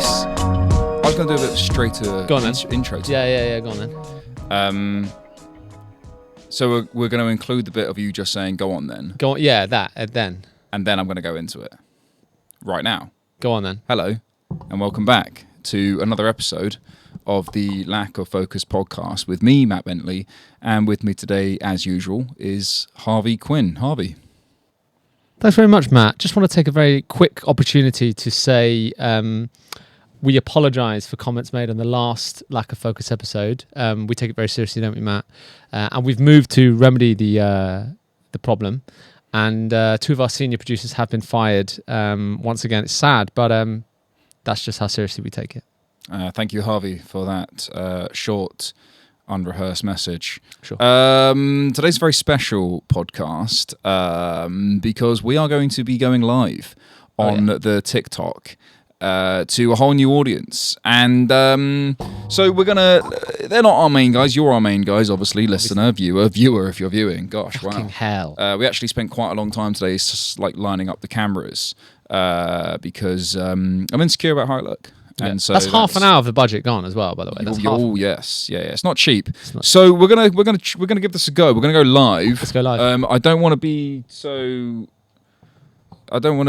this. I was going to do a bit straighter intro. Yeah. Go on then. So we're going to include the bit of you just saying, "Go on then." Go on. Yeah, that then. And then I'm going to go into it right now. Go on then. Hello, and welcome back to another episode of the Lack of Focus podcast with me, Matt Bentley, and with me today, as usual, is Harvey Quinn. Harvey. Thanks very much, Matt. Just want to take a very quick opportunity to say we apologise for comments made on the last Lack of Focus episode. We take it very seriously, don't we, Matt? And we've moved to remedy the problem. And two of our senior producers have been fired. Once again, it's sad, but that's just how seriously we take it. Thank you, Harvey, for that short, unrehearsed message. Sure. Today's a very special podcast because we are going to be going live on the TikTok to a whole new audience. And so we're going to... They're not our main guys. You're our main guys, obviously. Listener, viewer if you're viewing. Gosh, fucking hell. We actually spent quite a long time today just like lining up the cameras because I'm insecure about how I look. Yeah. And so that's half an hour of the budget gone as well, by the way. Yes. It's not cheap. So we're gonna give this a go. We're gonna go live. Let's go live. I don't want to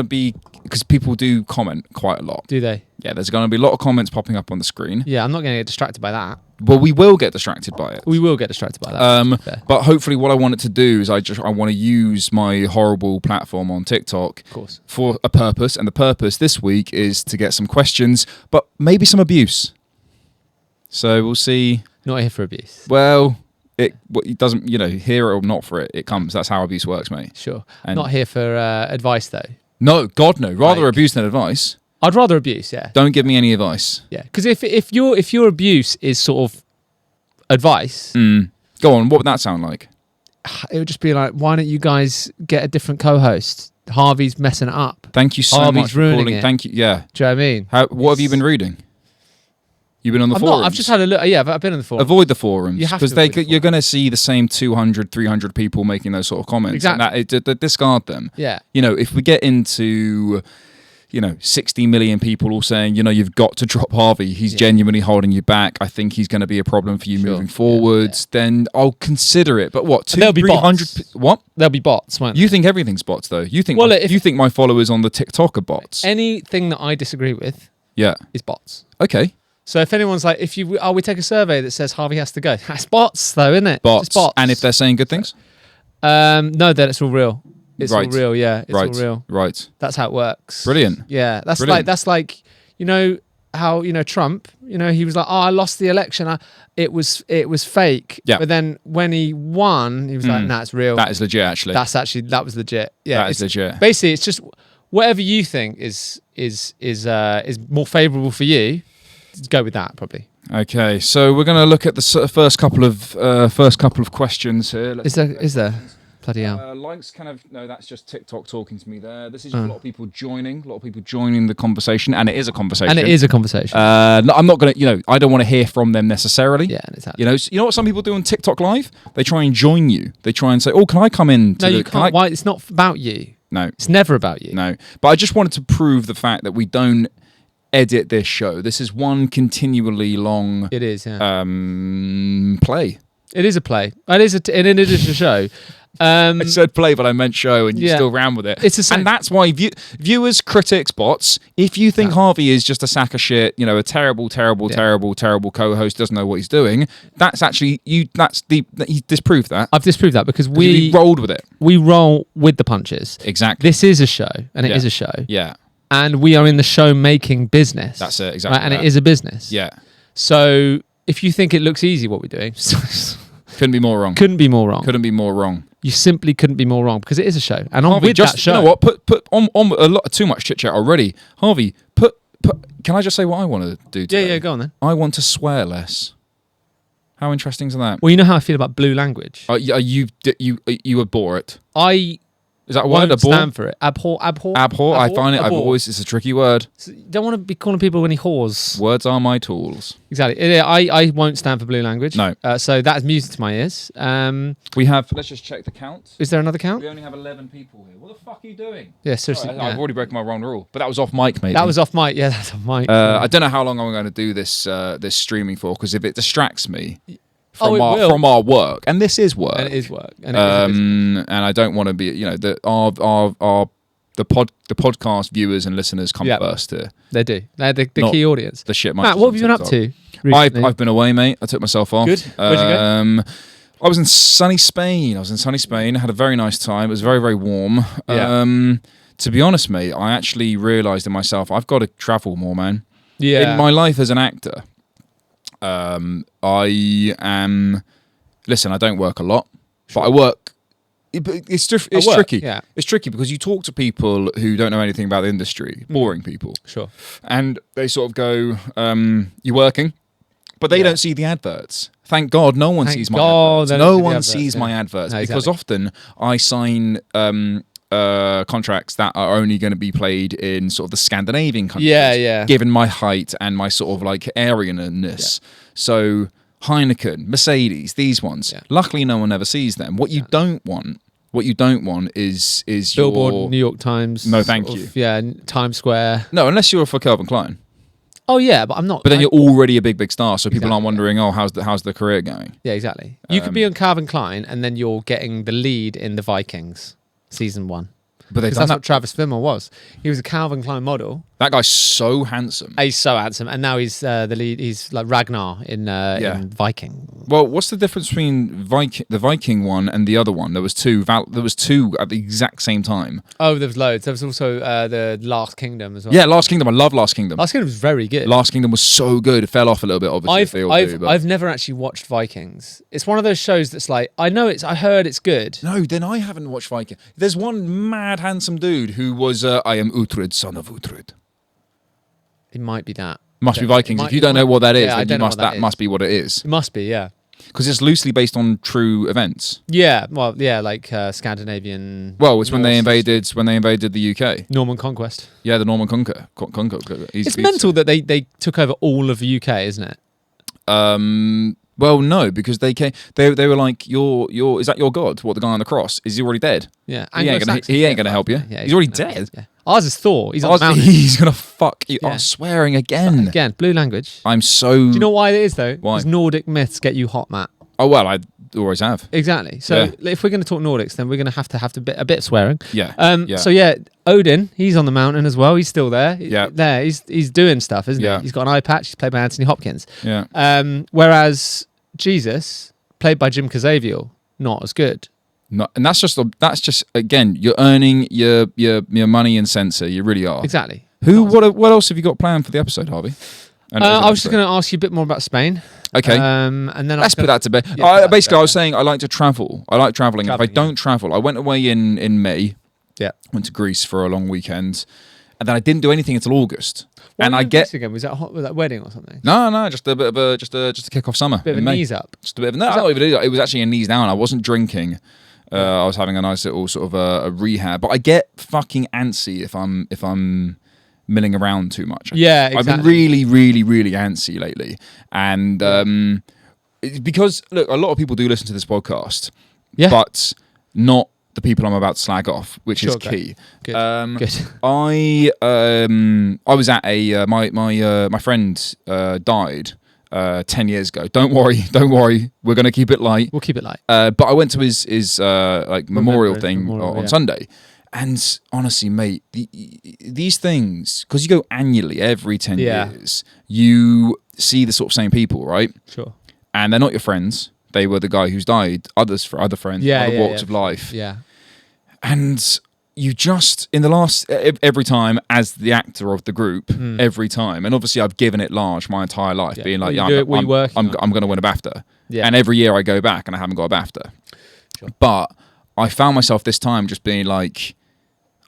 be because people do comment quite a lot. Do they? Yeah, there's going to be a lot of comments popping up on the screen. Yeah, I'm not going to get distracted by that. Well, we will get distracted by it. We will get distracted by that. But hopefully, what I want it to do is I want to use my horrible platform on TikTok, of course, for a purpose. And the purpose this week is to get some questions, but maybe some abuse. So we'll see. Not here for abuse. Well, it doesn't, hear it or not for it. It comes. That's how abuse works, mate. Sure. And not here for advice, though. No, God, no. Rather abuse than advice. I'd rather abuse, yeah. Don't give me any advice. Yeah, because if your abuse is sort of advice... Go on, what would that sound like? It would just be like, why don't you guys get a different co-host? Harvey's messing it up. Thank you so Harvey's much for ruining calling. it. Thank you, yeah. Do you know what I mean? What have you been reading? You've been on the forums? I've just had a look. Yeah, I've been on the forums. Avoid the forums. You have because you're going to see the same 200, 300 people making those sort of comments. Exactly. And discard them. Yeah. If we get into... 60 million people all saying, you've got to drop Harvey. He's genuinely holding you back. I think he's going to be a problem for you moving forwards. Yeah. Then I'll consider it. But what? 200-300? What? There'll be bots, won't You think everything's bots, though? You think you think my followers on the TikTok are bots? Anything that I disagree with is bots. Okay. So if anyone's like, we take a survey that says Harvey has to go. That's bots, though, isn't it? Bots. Just bots. And if they're saying good things? No, then it's all real. It's all real, yeah. It's all real. Right. That's how it works. Brilliant. Yeah. That's Brilliant. like how Trump, he was like, I lost the election. It was fake. Yeah. But then when he won, he was like, nah, it's real. That is legit, actually. That was legit. Yeah. That is legit. Basically, it's just whatever you think is more favourable for you, go with that probably. Okay, so we're going to look at the first couple of questions here. Is there? Bloody hell. Likes no, that's just TikTok talking to me there. This is a lot of people joining the conversation, and it is a conversation. No, I'm not going to, I don't want to hear from them necessarily. Yeah, exactly. You know what some people do on TikTok Live? They try and join you. They try and say, oh, can I come in? No, you can't. Why? It's not about you. No. It's never about you. No. But I just wanted to prove the fact that we don't edit this show. This is one continually long... It is, yeah. Play. It is a play. It is a show. I said play, but I meant show, and you still ran with it. It's the same. And that's why viewers, critics, bots, if you think Harvey is just a sack of shit, a terrible co-host, doesn't know what he's doing, that's actually, he disproved that. I've disproved that because we rolled with it. We roll with the punches. Exactly. This is a show, and it is a show. Yeah. And we are in the show-making business. That's it, exactly. Right? And it is a business. Yeah. So if you think it looks easy what we're doing... Couldn't be more wrong. Couldn't be more wrong. You simply couldn't be more wrong because it is a show. And Harvey, with that show... You know what? Put on a lot too much chit-chat already. Harvey, can I just say what I want to do today? Yeah, go on then. I want to swear less. How interesting is that? Well, you know how I feel about blue language. You abhor it. I Is that a Won't word? Abhor? stand for it. Abhor. Abhor. I find it. It's a tricky word. So you don't want to be calling people any whores. Words are my tools. Exactly. I won't stand for blue language. No. So that is music to my ears. We have. Let's just check the count. Is there another count? We only have 11 people here. What the fuck are you doing? Yeah, seriously. Sorry, I've already broken my wrong rule, but that was off mic, mate. That was off mic. Yeah, that's off mic. I don't know how long I'm going to do this this streaming for, because if it distracts me from our work, and this is work, and it is work, and I don't want to be, the podcast viewers and listeners come first here. They do. They're the key audience. The shit. Matt, what have you been up to recently? I've been away, mate. I took myself off. Good. Where'd you go? I was in sunny Spain. I had a very nice time. It was very, very warm. Yeah. To be honest, mate, I actually realised in myself, I've got to travel more, man. Yeah. In my life as an actor, I am... Listen, I don't work a lot, but I work... It's tricky. Yeah. It's tricky because you talk to people who don't know anything about the industry, boring people. Sure. And they sort of go, you're working, but they don't see the adverts. Thank God no one sees my adverts. No one sees my adverts, because often I sign contracts that are only going to be played in sort of the Scandinavian countries, given my height and my sort of like Aryan-ness. So Heineken, Mercedes, these ones. Yeah. Luckily, no one ever sees them. What you don't want is Billboard, New York Times. No, thank you. Times Square. No, unless you're for Calvin Klein. Oh yeah, but I'm not. But then you're already a big star, so people aren't wondering, how's the career going? Yeah, exactly. You could be on Calvin Klein, and then you're getting the lead in The Vikings season 1. But that's what Travis Fimmel was. He was a Calvin Klein model. That guy's so handsome. He's so handsome, and now he's the lead. He's like Ragnar in Viking. Well, what's the difference between the Viking one and the other one? There was two. There was two at the exact same time. Oh, there was loads. There was also the Last Kingdom as well. Yeah, Last Kingdom. I love Last Kingdom. Last Kingdom was very good. Last Kingdom was so good. It fell off a little bit, obviously. I've never actually watched Vikings. It's one of those shows that's like, I heard it's good. No, then I haven't watched Viking. There's one mad handsome dude who was I am Uhtred, son of Uhtred. It might be that. Must be Vikings. If you don't know what that is, then that is. Must be what it is. It must be, yeah. Because it's loosely based on true events. Yeah, well, yeah, like Scandinavian. Well, it's when they invaded the UK. Norman Conquest. Yeah, the Norman Conquer. It's mental that they took over all of the UK, isn't it? Well, no, because they came. They were like, is that your god? What, the guy on the cross? Is he already dead? Yeah, he ain't gonna help you. Yeah, he's already dead. Yeah. Ours is Thor. He's on the mountain. He's gonna fuck you. Yeah. I'm swearing again. Again, blue language. I'm so. Do you know why it is though? Why? Because Nordic myths get you hot, Matt. Oh well, I always have. Exactly. So if we're going to talk Nordics, then we're going to have a bit of swearing. Yeah. So yeah, Odin, he's on the mountain as well. He's still there. Yeah. He's doing stuff, isn't he? He's got an eye patch. He's played by Anthony Hopkins. Yeah. Whereas Jesus, played by Jim Caviezel, not as good. No, and that's just again, you're earning your money in censor. You really are. Exactly. What else have you got planned for the episode, Harvey? I was just going to ask you a bit more about Spain. Okay. And then let's put that to bed. Yeah, I was saying I like to travel. I like traveling. If I don't travel, I went away in May. Yeah. Went to Greece for a long weekend, and then I didn't do anything until August. What and I get again. Was that wedding or something? No, just a bit of a just to kick off summer. Bit of a knees up. Just a bit of not even. It was actually a knees down. I wasn't drinking. I was having a nice little sort of a rehab, but I get fucking antsy if I'm milling around too much. Yeah, exactly. I've been really, really, really antsy lately, and because look, a lot of people do listen to this podcast, but not the people I'm about to slag off, which is key. Good. Good. I was at a my friend died 10 years ago. Don't worry. We're gonna keep it light. We'll keep it light. But I went to his like memorial thing on Sunday. And honestly, mate, these things, because you go annually every 10 years, you see the sort of same people, right? Sure. And they're not your friends. They were the guy who's died, others for other friends, other walks of life. Yeah. And you just, in the last, every time as the actor of the group, every time, and obviously I've given it large my entire life, being like, I'm going to win a BAFTA. Yeah. And every year I go back and I haven't got a BAFTA. Sure. But I found myself this time just being like,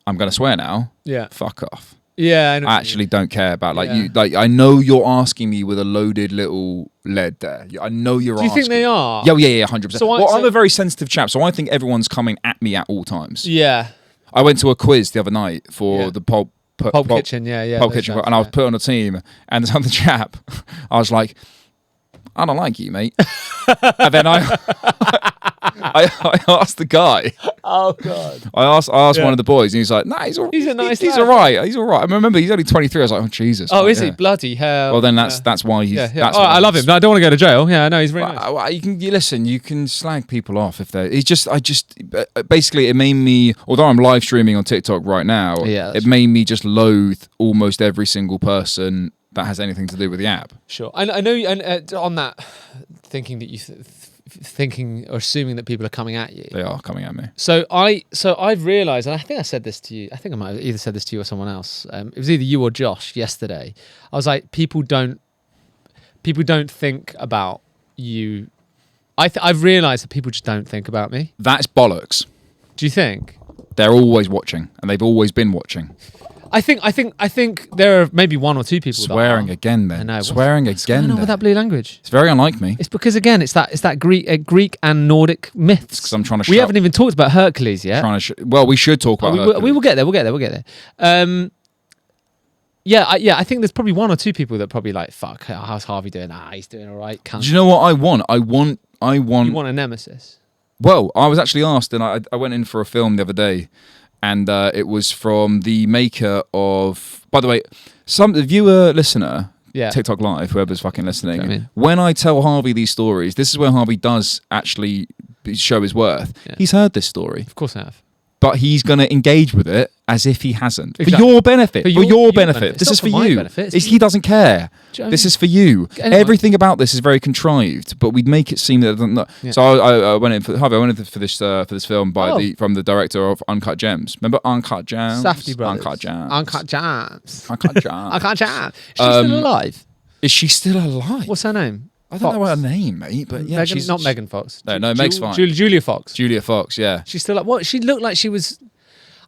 I'm going to swear now. Yeah. Fuck off. Yeah. I actually don't care about you. Like, I know you're asking me with a loaded little lead there. I know you're asking. Do you think they are? Yeah, 100%. I'm a very sensitive chap, so I think everyone's coming at me at all times. Yeah. I went to a quiz the other night for the Pulp Kitchen, Pulp Kitchen, and I was put on a team, and this other chap, I was like, I don't like you, mate. And then I asked the guy. Oh God! I asked one of the boys, and he's like, "Nah, he's a nice. He's all right. He's all right." I remember he's only 23. I was like, "Oh Jesus!" Oh, is he? Bloody hell! Well, then that's why he's. Yeah. That's I love him. No, I don't want to go to jail. Yeah, no, he's really nice. Well, you can slag people off if they. Basically, it made me. Although I'm live streaming on TikTok right now, it made me just loathe almost every single person that has anything to do with the app. Sure, I know. And on that, thinking that you. Thinking or assuming that people are coming at you. They are coming at me. So I've realised, and I think I said this to you. I think I might have either said this to you or someone else. It was either you or Josh yesterday. I was like, people don't think about you. I've realised that people just don't think about me. That's bollocks. Do you think? They're always watching, and they've always been watching. I think there are maybe one or two people swearing again. Then I know. Swearing what's again. What's going on with that blue language? It's very unlike me. It's because again, it's that Greek and Nordic myths. Because I'm trying to. We haven't even talked about Hercules yet. Well, we should talk about. We will get there. We'll get there. I think there's probably one or two people that probably like, fuck, how's Harvey doing? He's doing all right. Do you know what I want? I want. You want a nemesis? Well, I was actually asked, and I went in for a film the other day. And it was from the maker of, by the way, the viewer, listener, TikTok Live, whoever's fucking listening. When I tell Harvey these stories, this is where Harvey does actually show his worth. Yeah. He's heard this story. Of course I have. But he's going to engage with it as if he hasn't. Exactly. For your benefit. For your benefit. This is for you. He doesn't care. This is for you. Anyway. Everything about this is very contrived, but we'd make it seem that it doesn't. Yeah. So I went in for Harvey. I went in for this film from the director of Uncut Gems. Remember Uncut Gems? Safdie Brothers. Uncut Gems. Uncut Gems. Uncut Gems. Uncut Gems. Is she still alive? Is she still alive? What's her name? I don't know her name, mate, but yeah, she's not Megan Fox. No, Meg's fine. Julia Fox. Julia Fox, yeah. She's still like what? She looked like she was.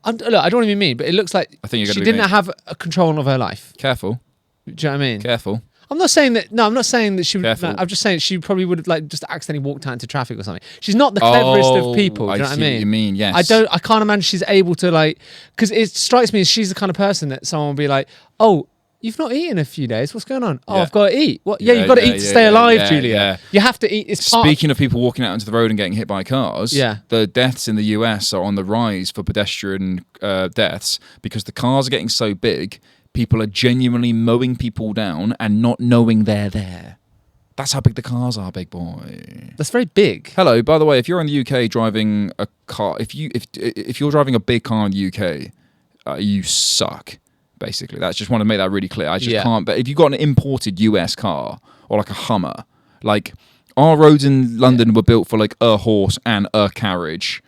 Look, I don't want to be mean, but it looks like I think she didn't have a control of her life. Careful. Do you know what I mean? Careful. I'm not saying that. No, I'm not saying that she would. Careful. No, I'm just saying she probably would have like just accidentally walked out into traffic or something. She's not the cleverest of people. Do you know what I mean? What you mean? Yes. I can't imagine she's able to like, because it strikes me as she's the kind of person that someone will be like, oh, you've not eaten in a few days. What's going on? Oh, I've got to eat. What? Yeah, you've got to eat to stay alive, Julia. Yeah. You have to eat. Speaking of people walking out into the road and getting hit by cars, the deaths in the US are on the rise for pedestrian deaths because the cars are getting so big. People are genuinely mowing people down and not knowing they're there. That's how big the cars are, big boy. That's very big. Hello, by the way, if you're in the UK driving a car, if you're driving a big car in the UK, you suck. Basically, that's just want to make that really clear. I just can't. But if you've got an imported US car or like a Hummer, like our roads in London were built for like a horse and a carriage.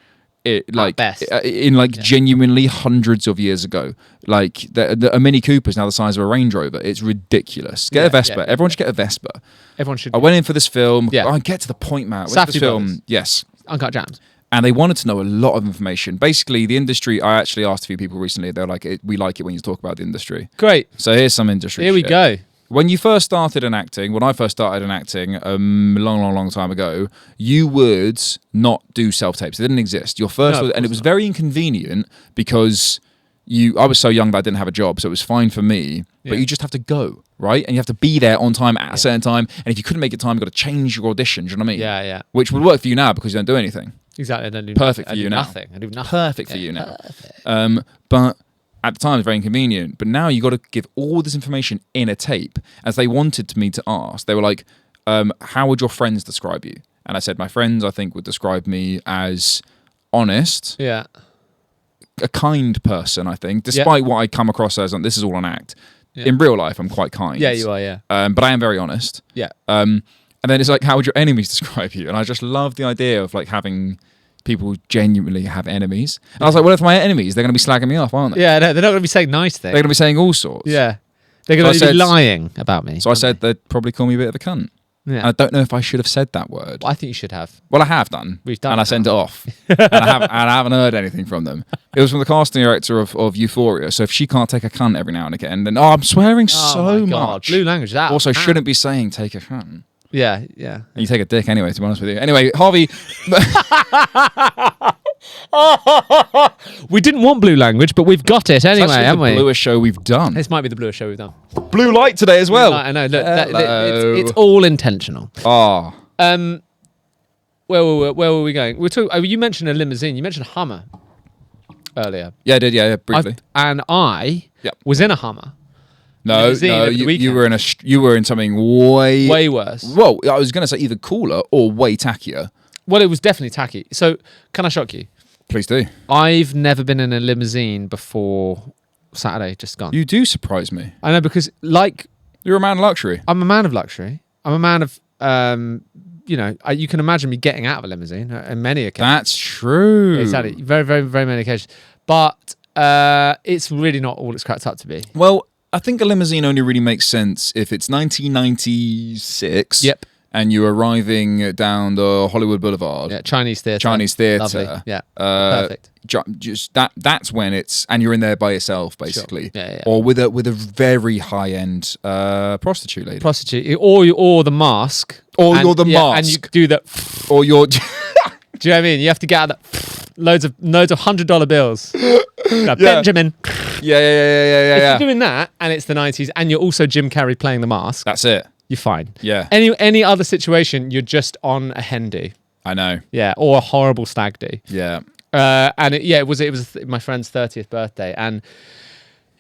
Genuinely hundreds of years ago. Like a Mini Cooper's now the size of a Range Rover. It's ridiculous. Get a Vespa. Everyone should get a Vespa. Everyone should. I went in for this film. Yeah. Get to the point, Matt. Safdie this film. Yes. Uncut Gems. And they wanted to know a lot of information. Basically, the industry, I actually asked a few people recently, they're like, we like it when you talk about the industry. Great. So here's some industry Here we go. When you first started in acting, when I first started in acting a long time ago, you would not do self-tapes. They didn't exist. And it was very inconvenient because I was so young that I didn't have a job, so it was fine for me. But you just have to go, right? And you have to be there on time at a certain time. And if you couldn't make it time, you've got to change your audition. Do you know what I mean? Yeah. Which would work for you now because you don't do anything. Exactly. I don't do Perfect for you now. Nothing. I do nothing. Perfect for you now. But at the time, it's very inconvenient. But now you got to give all this information in a tape. As they wanted me to ask, they were like, how would your friends describe you? And I said, my friends, I think, would describe me as honest. Yeah. A kind person, I think, despite what I come across as, this is all an act. Yeah. In real life, I'm quite kind. Yeah, you are, yeah. But I am very honest. Yeah. And then it's like, how would your enemies describe you? And I just love the idea of like having people genuinely have enemies. And I was like, well, if my enemies, they're going to be slagging me off, aren't they? Yeah, they're not going to be saying nice things. They're going to be saying all sorts. Yeah. They're going to be lying about me. So I said they'd probably call me a bit of a cunt. Yeah. And I don't know if I should have said that word. Well, I think you should have. Well, I have done. We've done. And I sent it off. and I haven't heard anything from them. It was from the casting director of Euphoria. So if she can't take a cunt every now and again, then I'm swearing so my God. much. Blue language. That also shouldn't be saying take a cunt. Yeah. And you take a dick anyway, to be honest with you. Anyway, Harvey... We didn't want blue language, but we've got it anyway, haven't we? the bluest show we've done. This might be the bluest show we've done. Blue light today as well. I know. Look, it's all intentional. Oh. Where were we going? You mentioned a limousine. You mentioned a Hummer earlier. Yeah, I did. Yeah, briefly. I was in a Hummer. No, you were in something way worse. Well, I was going to say either cooler or way tackier. Well, it was definitely tacky. So, can I shock you? Please do. I've never been in a limousine before Saturday just gone. You do surprise me. I know, because you're a man of luxury. I'm a man of luxury. I'm a man of you can imagine me getting out of a limousine on many occasions. That's true. Exactly. Very, very, very many occasions. But it's really not all it's cracked up to be. Well, I think a limousine only really makes sense if it's 1996. Yep. And you're arriving down the Hollywood Boulevard. Yeah, Chinese theatre. Lovely. Yeah. Perfect. Just that's when it's, and you're in there by yourself, basically. Sure. Yeah. Or with a very high end prostitute lady. Or the mask. You're the mask. And you do that. Or you're. Do you know what I mean? You have to get out that loads of $100 bills. Benjamin. Yeah. If you're doing that and it's the 90s and you're also Jim Carrey playing the mask. That's it. You're fine. Yeah. Any other situation, you're just on a hen do. I know. Yeah, or a horrible stag do. Yeah. And it was my friend's 30th birthday, and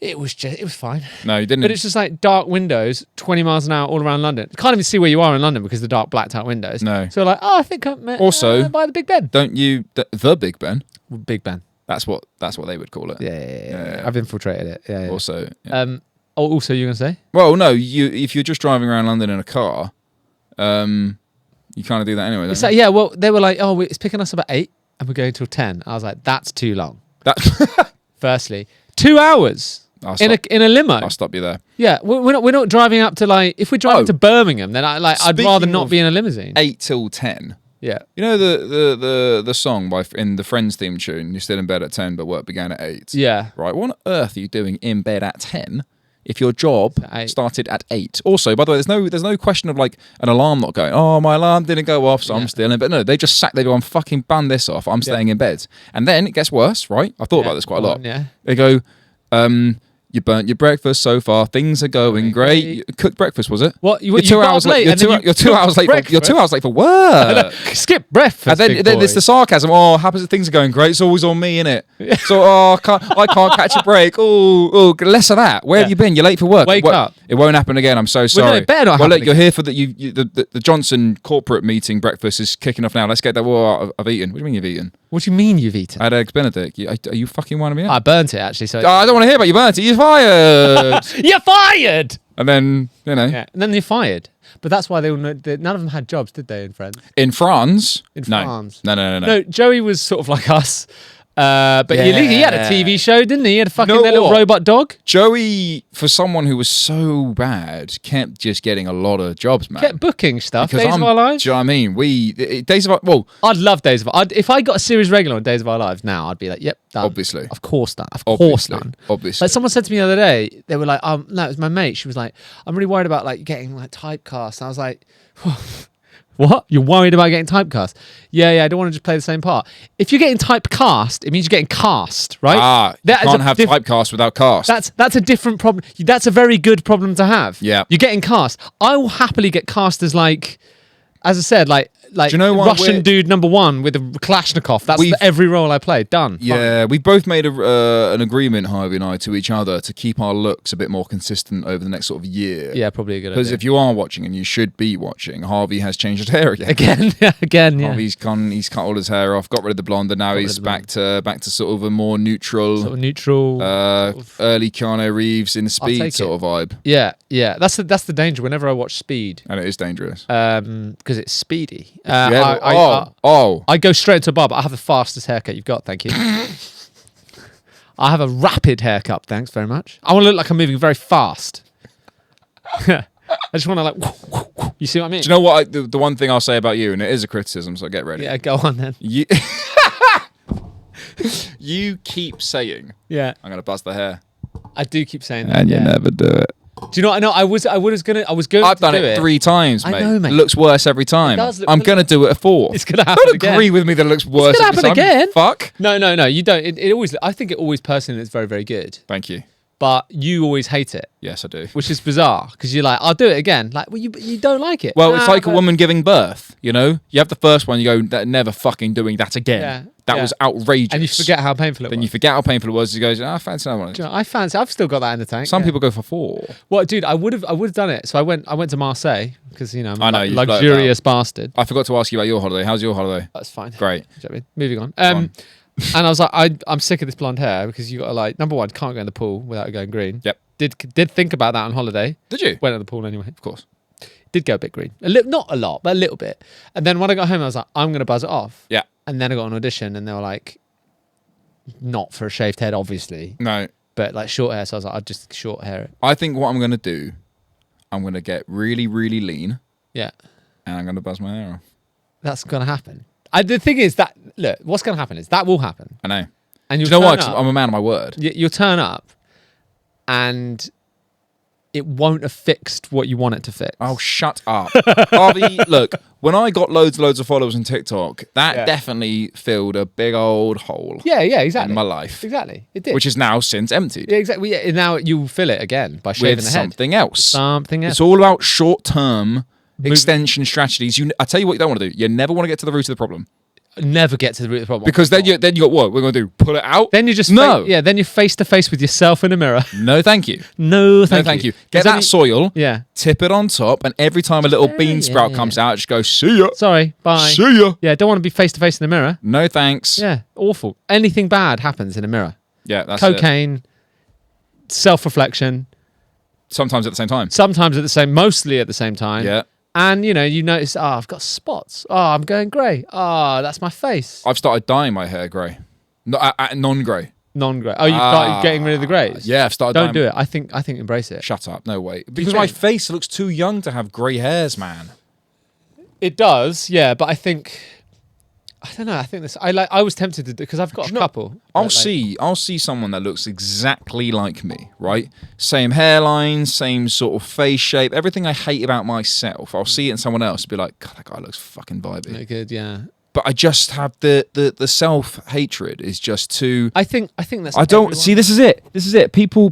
it was fine. No, you didn't. But it's just like dark windows, 20 miles an hour all around London. Can't even see where you are in London because of the dark blacked out windows. No. So I think I'm also by the Big Ben. Don't you the Big Ben? Big Ben. That's what they would call it. Yeah. I've infiltrated it. Yeah. Also. Yeah. Also, you're gonna say? Well, no. If you're just driving around London in a car, you kind of do that anyway. Don't you? Yeah. Well, they were like, it's picking us up at 8 and we're going till 10. I was like, that's too long. Firstly, 2 hours in a limo. I'll stop you there. Yeah, we're not driving up to if we're driving to Birmingham, then I'd rather not be in a limousine. 8 till 10. Yeah. You know the song in the Friends theme tune, you're still in bed at 10 but work began at 8. Yeah. Right, what on earth are you doing in bed at 10 if your job started at 8? Also, by the way, there's no question of an alarm not going, my alarm didn't go off, so I'm still in. But no, they just they go, I'm fucking ban this off, I'm staying in bed. And then it gets worse, right? I've thought about this quite a lot. Yeah. They go, you burnt your breakfast so far. Things are going great. You cooked breakfast, was it? What? You're 2 hours late. You're 2 hours late. You're 2 hours late for work. Skip breakfast. And then there's the sarcasm. Happens that things are going great. It's always on me, innit? So I can't catch a break. Oh, less of that. Where have you been? You're late for work. Wake up. It won't happen again. I'm so sorry. Well, no, it better not happen look, you're here for the Johnson corporate meeting. Breakfast is kicking off now. Let's get that. Well, I've eaten. What do you mean you've eaten? What do you mean you've eaten? I had eggs Benedict. Are you fucking winding me up? I burnt it actually. So I don't want to hear about you burnt it. You're fired. You're fired. And then Yeah, and then they're fired. But that's why none of them had jobs, did they? In France. In France. France. No. No, Joey was sort of like us. But he had a TV show, didn't he? He had a fucking little robot dog. Joey, for someone who was so bad, kept just getting a lot of jobs, man. Kept booking stuff. Days of Our Lives. Do you know what I mean? Days of Our... Well... I'd love Days of Our Lives. If I got a series regular on Days of Our Lives now, I'd be like, yep, done. Obviously. Of course done. Of course done. Obviously. Like someone said to me the other day, they were like, no, it was my mate. She was like, I'm really worried about getting typecast. And I was like... What? You're worried about getting typecast? Yeah, I don't want to just play the same part. If you're getting typecast, it means you're getting cast, right? You can't have typecast without cast. That's a different problem. That's a very good problem to have. Yeah. You're getting cast. I will happily get cast as as I said, do you know Russian dude number 1 with a Kalashnikov. That's every role I play. Done. Yeah, we both made an agreement, Harvey and I, to each other to keep our looks a bit more consistent over the next sort of year. Yeah, probably a good idea. Because if you are watching, and you should be watching, Harvey has changed his hair again. Again, yeah. Harvey's cut all his hair off, got rid of the blonde, and now he's back to sort of a more neutral, early Keanu Reeves in Speed sort of vibe. Yeah. That's the danger whenever I watch Speed. And it is dangerous. Because it's speedy. I go straight to a barber. I have the fastest haircut you've got, thank you. I have a rapid haircut, thanks very much. I want to look like I'm moving very fast. I just want to you see what I mean? Do you know what? The one thing I'll say about you, and it is a criticism, so get ready. Yeah, go on then. You keep saying, yeah, I'm going to buzz the hair. I do keep saying that. And you never do it. Do you know what? I was going I've to done do it 3 times, mate. I know, mate. It looks worse every time. does look- I'm going to do it a 4th. It's going to happen Don't again. agree with me that it looks worse gonna every time. happen again. Fuck. No, you don't. It always. I think it always personally is very, very good. Thank you. But you always hate it, Yes, I do. which is bizarre because you're like, I'll do it again. Like, well, you don't like it. Well, it's like a but- woman giving birth, you know? You have the first one, you go, "That never fucking doing that again." Yeah, That yeah. was outrageous. and you forget how painful it Then was. you forget how painful it was. You go, "I fancy another one." Do you know, I fancy. I've still got that in the tank. Some yeah. people go for 4. Well, dude, I would have done it. So I went to Marseille because I'm I know, a you luxurious bastard. I forgot to ask you about your holiday. How's your holiday? That's fine. Great. Do you know what I mean? Moving on. And I was like, I'm sick of this blonde hair because you got to like, number one, can't go in the pool without it going green. Yep. Did think about that on holiday. Did you? Went in the pool anyway. Of course. Did go a bit green. Not a lot, but a little bit. And then when I got home, I was like, I'm going to buzz it off. Yeah. And then I got an audition and they were like, not for a shaved head, obviously, No. but like short hair. So I was like, I'll just short hair it. I think what I'm going to do, I'm going to get really, really lean Yeah. and I'm going to buzz my hair off. That's going to happen. The thing is that, look, what's going to happen is that will happen. I know. And Do you'll you know why? turn 'Cause up- I'm a man of my word. You'll turn up and it won't have fixed what you want it to fix. Oh, shut up. Harvey, look, when I got loads of followers on TikTok, that definitely filled a big old hole Yeah, exactly. in my life, Exactly. It did. which is now since emptied yeah, exactly. Yeah, now you fill it again by shaving with the head. something else. Something else. It's all about short-term extension strategies. I tell you what you don't want to do. You never want to get to the root of the problem. Never get to the root of the problem. Because then you got what? We're going to do? Pull it out? Then you just No. then you're face to face with yourself in a mirror. No, thank you. No, No, thank you. Get There's that only- soil, Yeah. tip it on top, and every time a little bean sprout comes out, just go, see ya. Sorry. Bye. See ya. Yeah. Don't want to be face to face in a mirror. No thanks. Yeah. Awful. Anything bad happens in a mirror. Yeah, that's it. Cocaine. Self-reflection. Sometimes at the same time. Mostly at the same time. Yeah. And you notice, I've got spots. I'm going grey. That's my face. I've started dyeing my hair grey. Non-grey. Non-grey. Oh, you started getting rid of the greys. Yeah, I've started Don't dyeing. do it. I think embrace it. Shut up. No way. Because my changed. face looks too young to have grey hairs, man. It does, yeah. But I don't know. I think this. I was tempted to do because I've got Do a you know- couple. I'll see someone that looks exactly like me, right? Same hairline, same sort of face shape, everything I hate about myself. I'll see it in someone else and be like, God, that guy looks fucking vibey. Like, good, yeah. But I just have the self-hatred is just too... I think that's. I don't... everyone. See, this is it. People...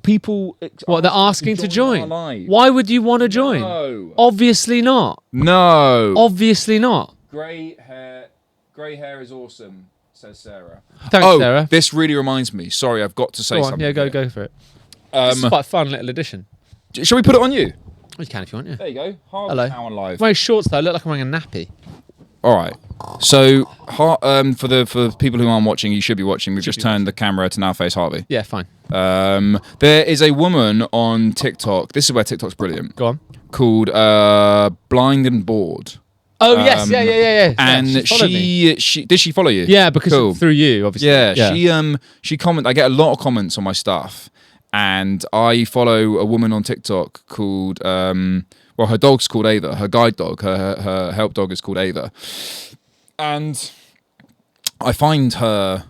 What they're asking to join. our lives. Why would you want to join? No. Obviously not. No. Obviously not. Grey hair is awesome, says Sarah. Thanks, Sarah. This really reminds me. Sorry, I've got to say Go on. something. Yeah, go for it. This is quite a fun little addition. Shall we put it on you? You can if you want. Yeah. There you go. Harvey Hello. Town Live. Wearing shorts though. I look like I'm wearing a nappy. All right. So, for people who aren't watching, you should be watching. We've just turned the camera to now face Harvey. Yeah, fine. There is a woman on TikTok. This is where TikTok's brilliant. Go on. Called Blind and Bored. Oh yes, yeah. And she followed me. she did she follow you? Yeah, because Cool. through you, obviously. Yeah, she comment. I get a lot of comments on my stuff, and I follow a woman on TikTok called her dog's called Ava. Her guide dog, her help dog is called Ava, and I find her.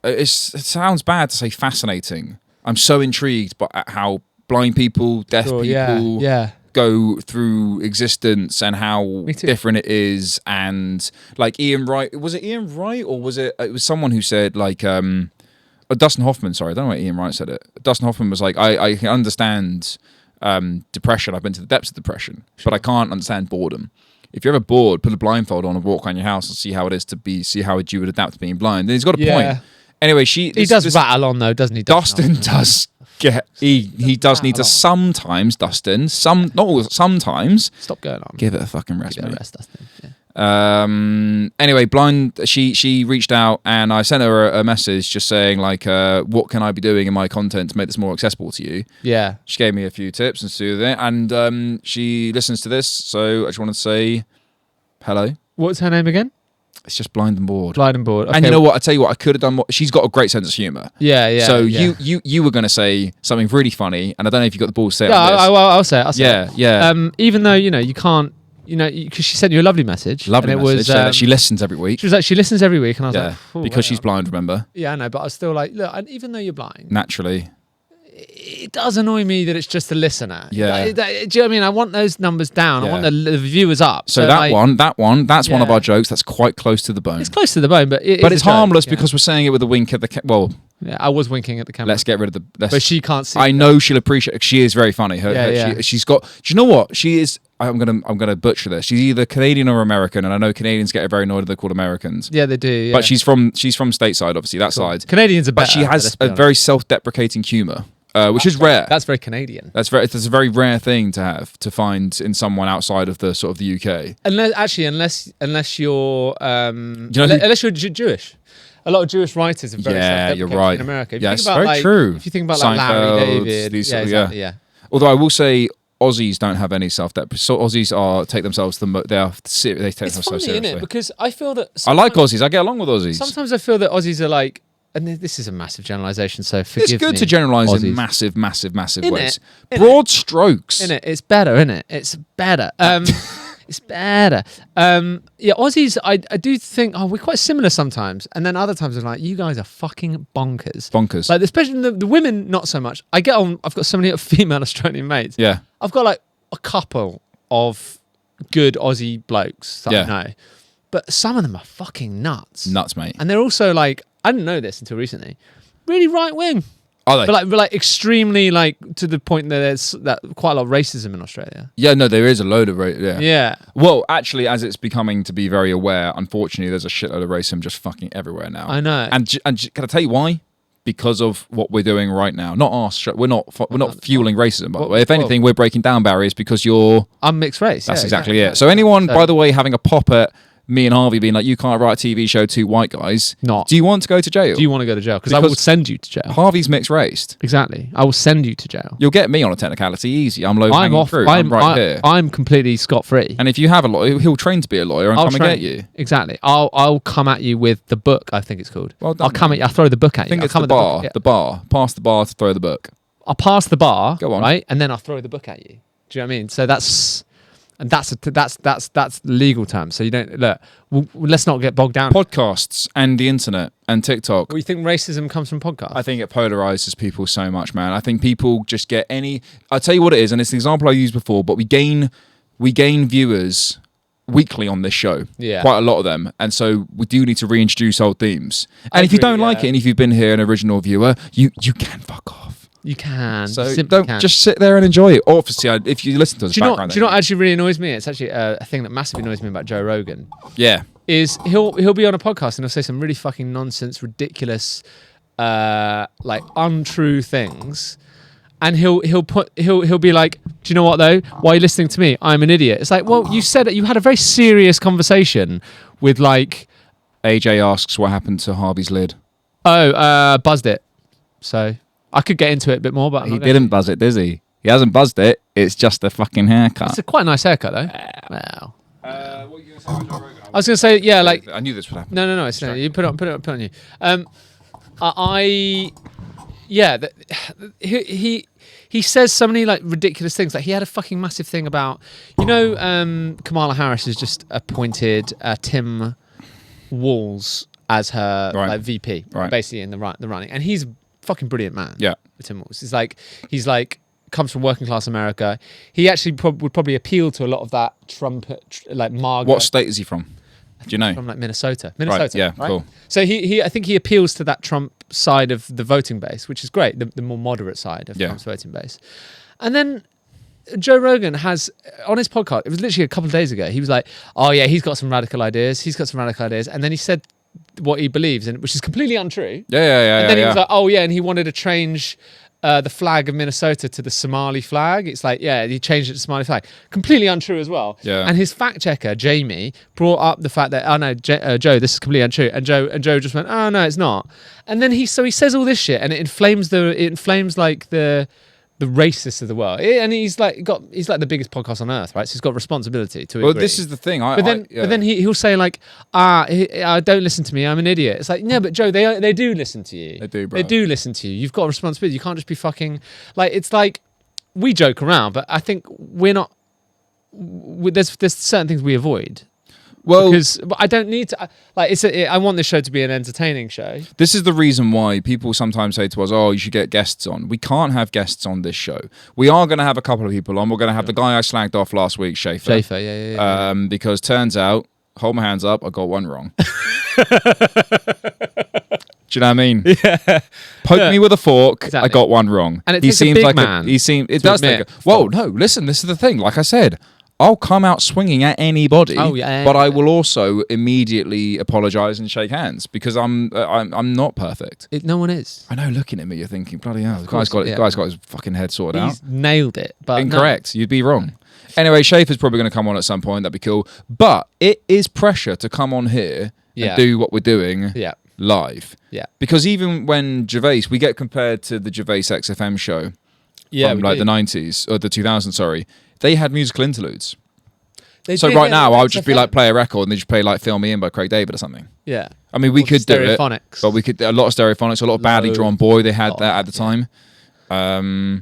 It sounds bad to say fascinating. I'm so intrigued by how blind people, deaf people, yeah. go through existence and how Me too. different it is. And like Ian Wright, was it Ian Wright or was it was someone who said like Dustin Hoffman, sorry, I don't know why Ian Wright said it. Dustin Hoffman was like, I can understand depression. I've been to the depths of depression, but I can't understand boredom. If you're ever bored, put a blindfold on and walk around your house and see how it is to see how you would adapt to being blind. And he's got a point. Anyway, He does rattle on though, doesn't he? Dustin does get he does need to sometimes, Dustin, not all, sometimes Stop going on. give it a fucking rest, Give it a mate. rest, Dustin. Yeah. Anyway, blind. She reached out and I sent her a message just saying like, what can I be doing in my content to make this more accessible to you? Yeah. She gave me a few tips and soothing it, and she listens to this, so I just want to say hello. What's her name again? It's just Blind and Bored. Blind and Bored. Okay. And you know what? I tell you what, I could have done more. She's got a great sense of humour. Yeah. So yeah. you were going to say something really funny, and I don't know if you got the balls to say it. Yeah, on this. I'll say it. Yeah. Even though you can't, because she sent you a lovely message. Lovely and it message. was, that she listens every week. She was like, she listens every week, and I was Yeah, like, "Ooh, because hang she's on." blind. Remember, Yeah, I know, but I was still like, look, even though you're blind, naturally. it does annoy me that it's just the listener. Yeah. Do you know what I mean? I want those numbers down. Yeah. I want the viewers up. So that's one of our jokes. That's quite close to the bone. It's close to the bone, but it's harmless because we're saying it with a wink at the well. Yeah, I was winking at the camera. Let's get rid of but she can't see. I know she'll appreciate. She is very funny. She's got. Do you know what she is? I'm gonna butcher this. She's either Canadian or American, and I know Canadians get very annoyed if they're called Americans. Yeah, they do. Yeah. But she's from stateside, obviously that side. Canadians are better. But she has a very self-deprecating humour, which is rare. That's very Canadian. That's a very rare thing to find in someone outside of the sort of the UK. Unless you're unless you're Jewish. A lot of Jewish writers are very self-deprecating you're right. in America. Yeah, it's very true. If you think about like Larry David, exactly. Although I will say, Aussies don't have any self-deprecation. So Aussies take themselves they take themselves so seriously. Isn't it? Because I feel that I like Aussies. I get along with Aussies. Sometimes I feel that Aussies are like, and this is a massive generalisation, so forgive me. It's good to generalise Aussies. in massive ways. Broad strokes. It's better, isn't it? It's better. It's better. Aussies, I do think, we're quite similar sometimes. And then other times I'm like, you guys are fucking bonkers. Like, especially the women, not so much. I get on, I've got so many female Australian mates. Yeah. I've got like a couple of good Aussie blokes that I know. But some of them are fucking nuts. Nuts, mate. And they're also like, I didn't know this until recently, really right wing. Are they? But like extremely like to the point that there's quite a lot of racism in Australia. Yeah, no, there is a load of Yeah. Well, actually, as it's becoming to be very aware, unfortunately, there's a shitload of racism just fucking everywhere now. I know. And can I tell you why? Because of what we're doing right now. Not us. We're not fueling racism. By the way, if anything, we're breaking down barriers because I'm mixed race. That's exactly it. So anyone, by the way, having a pop at me and Harvey being like, you can't write a TV show, two white guys. Do you want to go to jail? Do you want to go to jail? Because I will send you to jail. Harvey's mixed raced. Exactly. I will send you to jail. You'll get me on a technicality easy. I'm low hanging fruit. I'm right here. I'm completely scot-free. And if you have a lawyer, he'll train to be a lawyer and come and get you. Exactly. I'll come at you with the book, I think it's called. Well done, I'll come at you. I'll throw the book at you. I think it's the bar. The bar. Pass the bar to throw the book. I'll pass the bar. Go on. Right? And then I'll throw the book at you. Do you know what I mean? So that's legal terms. So you don't let's not get bogged down. Podcasts and the internet and TikTok. Well, you think racism comes from podcasts? I think it polarizes people so much, man. I think people just get I'll tell you what it is, and it's an example I used before, but we gain viewers weekly on this show. Yeah. Quite a lot of them. And so we do need to reintroduce old themes. And if you don't like it, and if you've been here an original viewer, you can fuck off. You can. So don't just sit there and enjoy it. Obviously, if you listen to the background. Do you know what actually really annoys me? It's actually a thing that massively annoys me about Joe Rogan. Yeah. Is he'll be on a podcast and he'll say some really fucking nonsense, ridiculous, like untrue things. And he'll be like, do you know what though? Why are you listening to me? I'm an idiot. It's like, well, you said it. You had a very serious conversation with like. AJ asks what happened to Harvey's lid. Buzzed it. So I could get into it a bit more, but he didn't buzz it, does he? He hasn't buzzed it. It's just a fucking haircut. It's quite a nice haircut though. Wow. What were you going to say about Joe Rogan? I was going to say, yeah, like I knew this would happen. No. It's no. You put it on you. He says so many like ridiculous things. Like he had a fucking massive thing about, Kamala Harris has just appointed Tim Walz as her like VP, basically in the running, and he's a fucking brilliant man. Yeah, Tim Walz. He's like comes from working class America. He actually would probably appeal to a lot of that Trump like MAGA. What state is he from? Do you know? From like Minnesota. Right, yeah, right? cool. So I think he appeals to that Trump side of the voting base, which is great, the more moderate side of Trump's voting base. And then Joe Rogan has, on his podcast, it was literally a couple of days ago, he was like, oh yeah, he's got some radical ideas. And then he said what he believes in, which is completely untrue. Yeah. And then he was like, oh yeah, and he wanted to change the flag of Minnesota to the Somali flag. It's like, yeah, he changed it to Somali flag. Completely untrue as well. Yeah. And his fact checker, Jamie, brought up the fact that, oh no, Joe, this is completely untrue. And Joe just went, oh no, it's not. And then he says all this shit, and it inflames like the racists of the world. And he's like the biggest podcast on earth, right? So he's got responsibility to agree. Well, this is the thing. But then he'll say like, don't listen to me, I'm an idiot. It's like, no, but Joe, they do listen to you. They do, bro. They do listen to you. You've got a responsibility. You can't just be fucking like. It's like we joke around, but I think we're not. There's certain things we avoid. Well, because I don't need to. I want this show to be an entertaining show. this is the reason why people sometimes say to us, "Oh, you should get guests on." We can't have guests on this show. We are going to have a couple of people on. We're going to have the guy I slagged off last week, Schaefer. Yeah. Because turns out, hold my hands up, I got one wrong. Do you know what I mean? Yeah. Poke me with a fork. Exactly. I got one wrong. And it takes a big man. It does take. Whoa, no! Listen, this is the thing. Like I said, I'll come out swinging at anybody. Oh, yeah. But I will also immediately apologise and shake hands because I'm not perfect. No one is. I know. Looking at me, you're thinking, bloody hell, the course, guy's got his fucking head sorted out. He's nailed it. But Incorrect. You'd be wrong. Anyway, Schaefer's probably going to come on at some point. That'd be cool. But it is pressure to come on here and do what we're doing. Yeah. Live. Yeah. Because even when Gervais, we get compared to the Gervais XFM show from the 90s, or the 2000s, sorry, they had musical interludes. So right now, I would just be like, play a record and they just play like Fill Me In by Craig David or something. Yeah. I mean, we could do it. But we could, a lot of stereophonics, a lot of badly drawn boy, they had that at the time.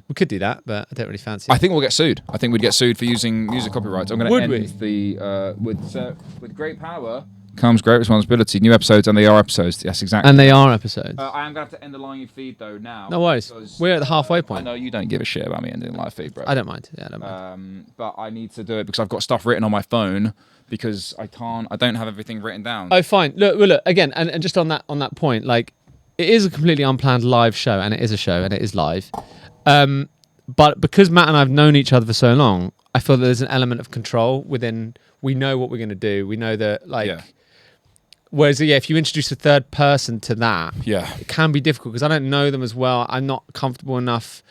We could do that, but I don't really fancy it. I think we'll get sued. I think we'd get sued for using music copyrights. I'm going to end the with great power comes great responsibility. New episodes, and they are episodes. Yes, exactly. And they are episodes. I am going to have to end the live feed though now. No worries. We're at the halfway point. I know you don't give a shit about me ending the live feed, bro. I don't mind. Yeah, I don't mind. But I need to do it because I've got stuff written on my phone because I don't have everything written down. Oh, fine. Look again, and just on that point, like it is a completely unplanned live show, and it is a show, and it is live. But because Matt and I have known each other for so long, I feel that there's an element of control within. We know what we're going to do. We know that, like. Yeah. Whereas, if you introduce a third person to that, it can be difficult because I don't know them as well. I'm not comfortable enough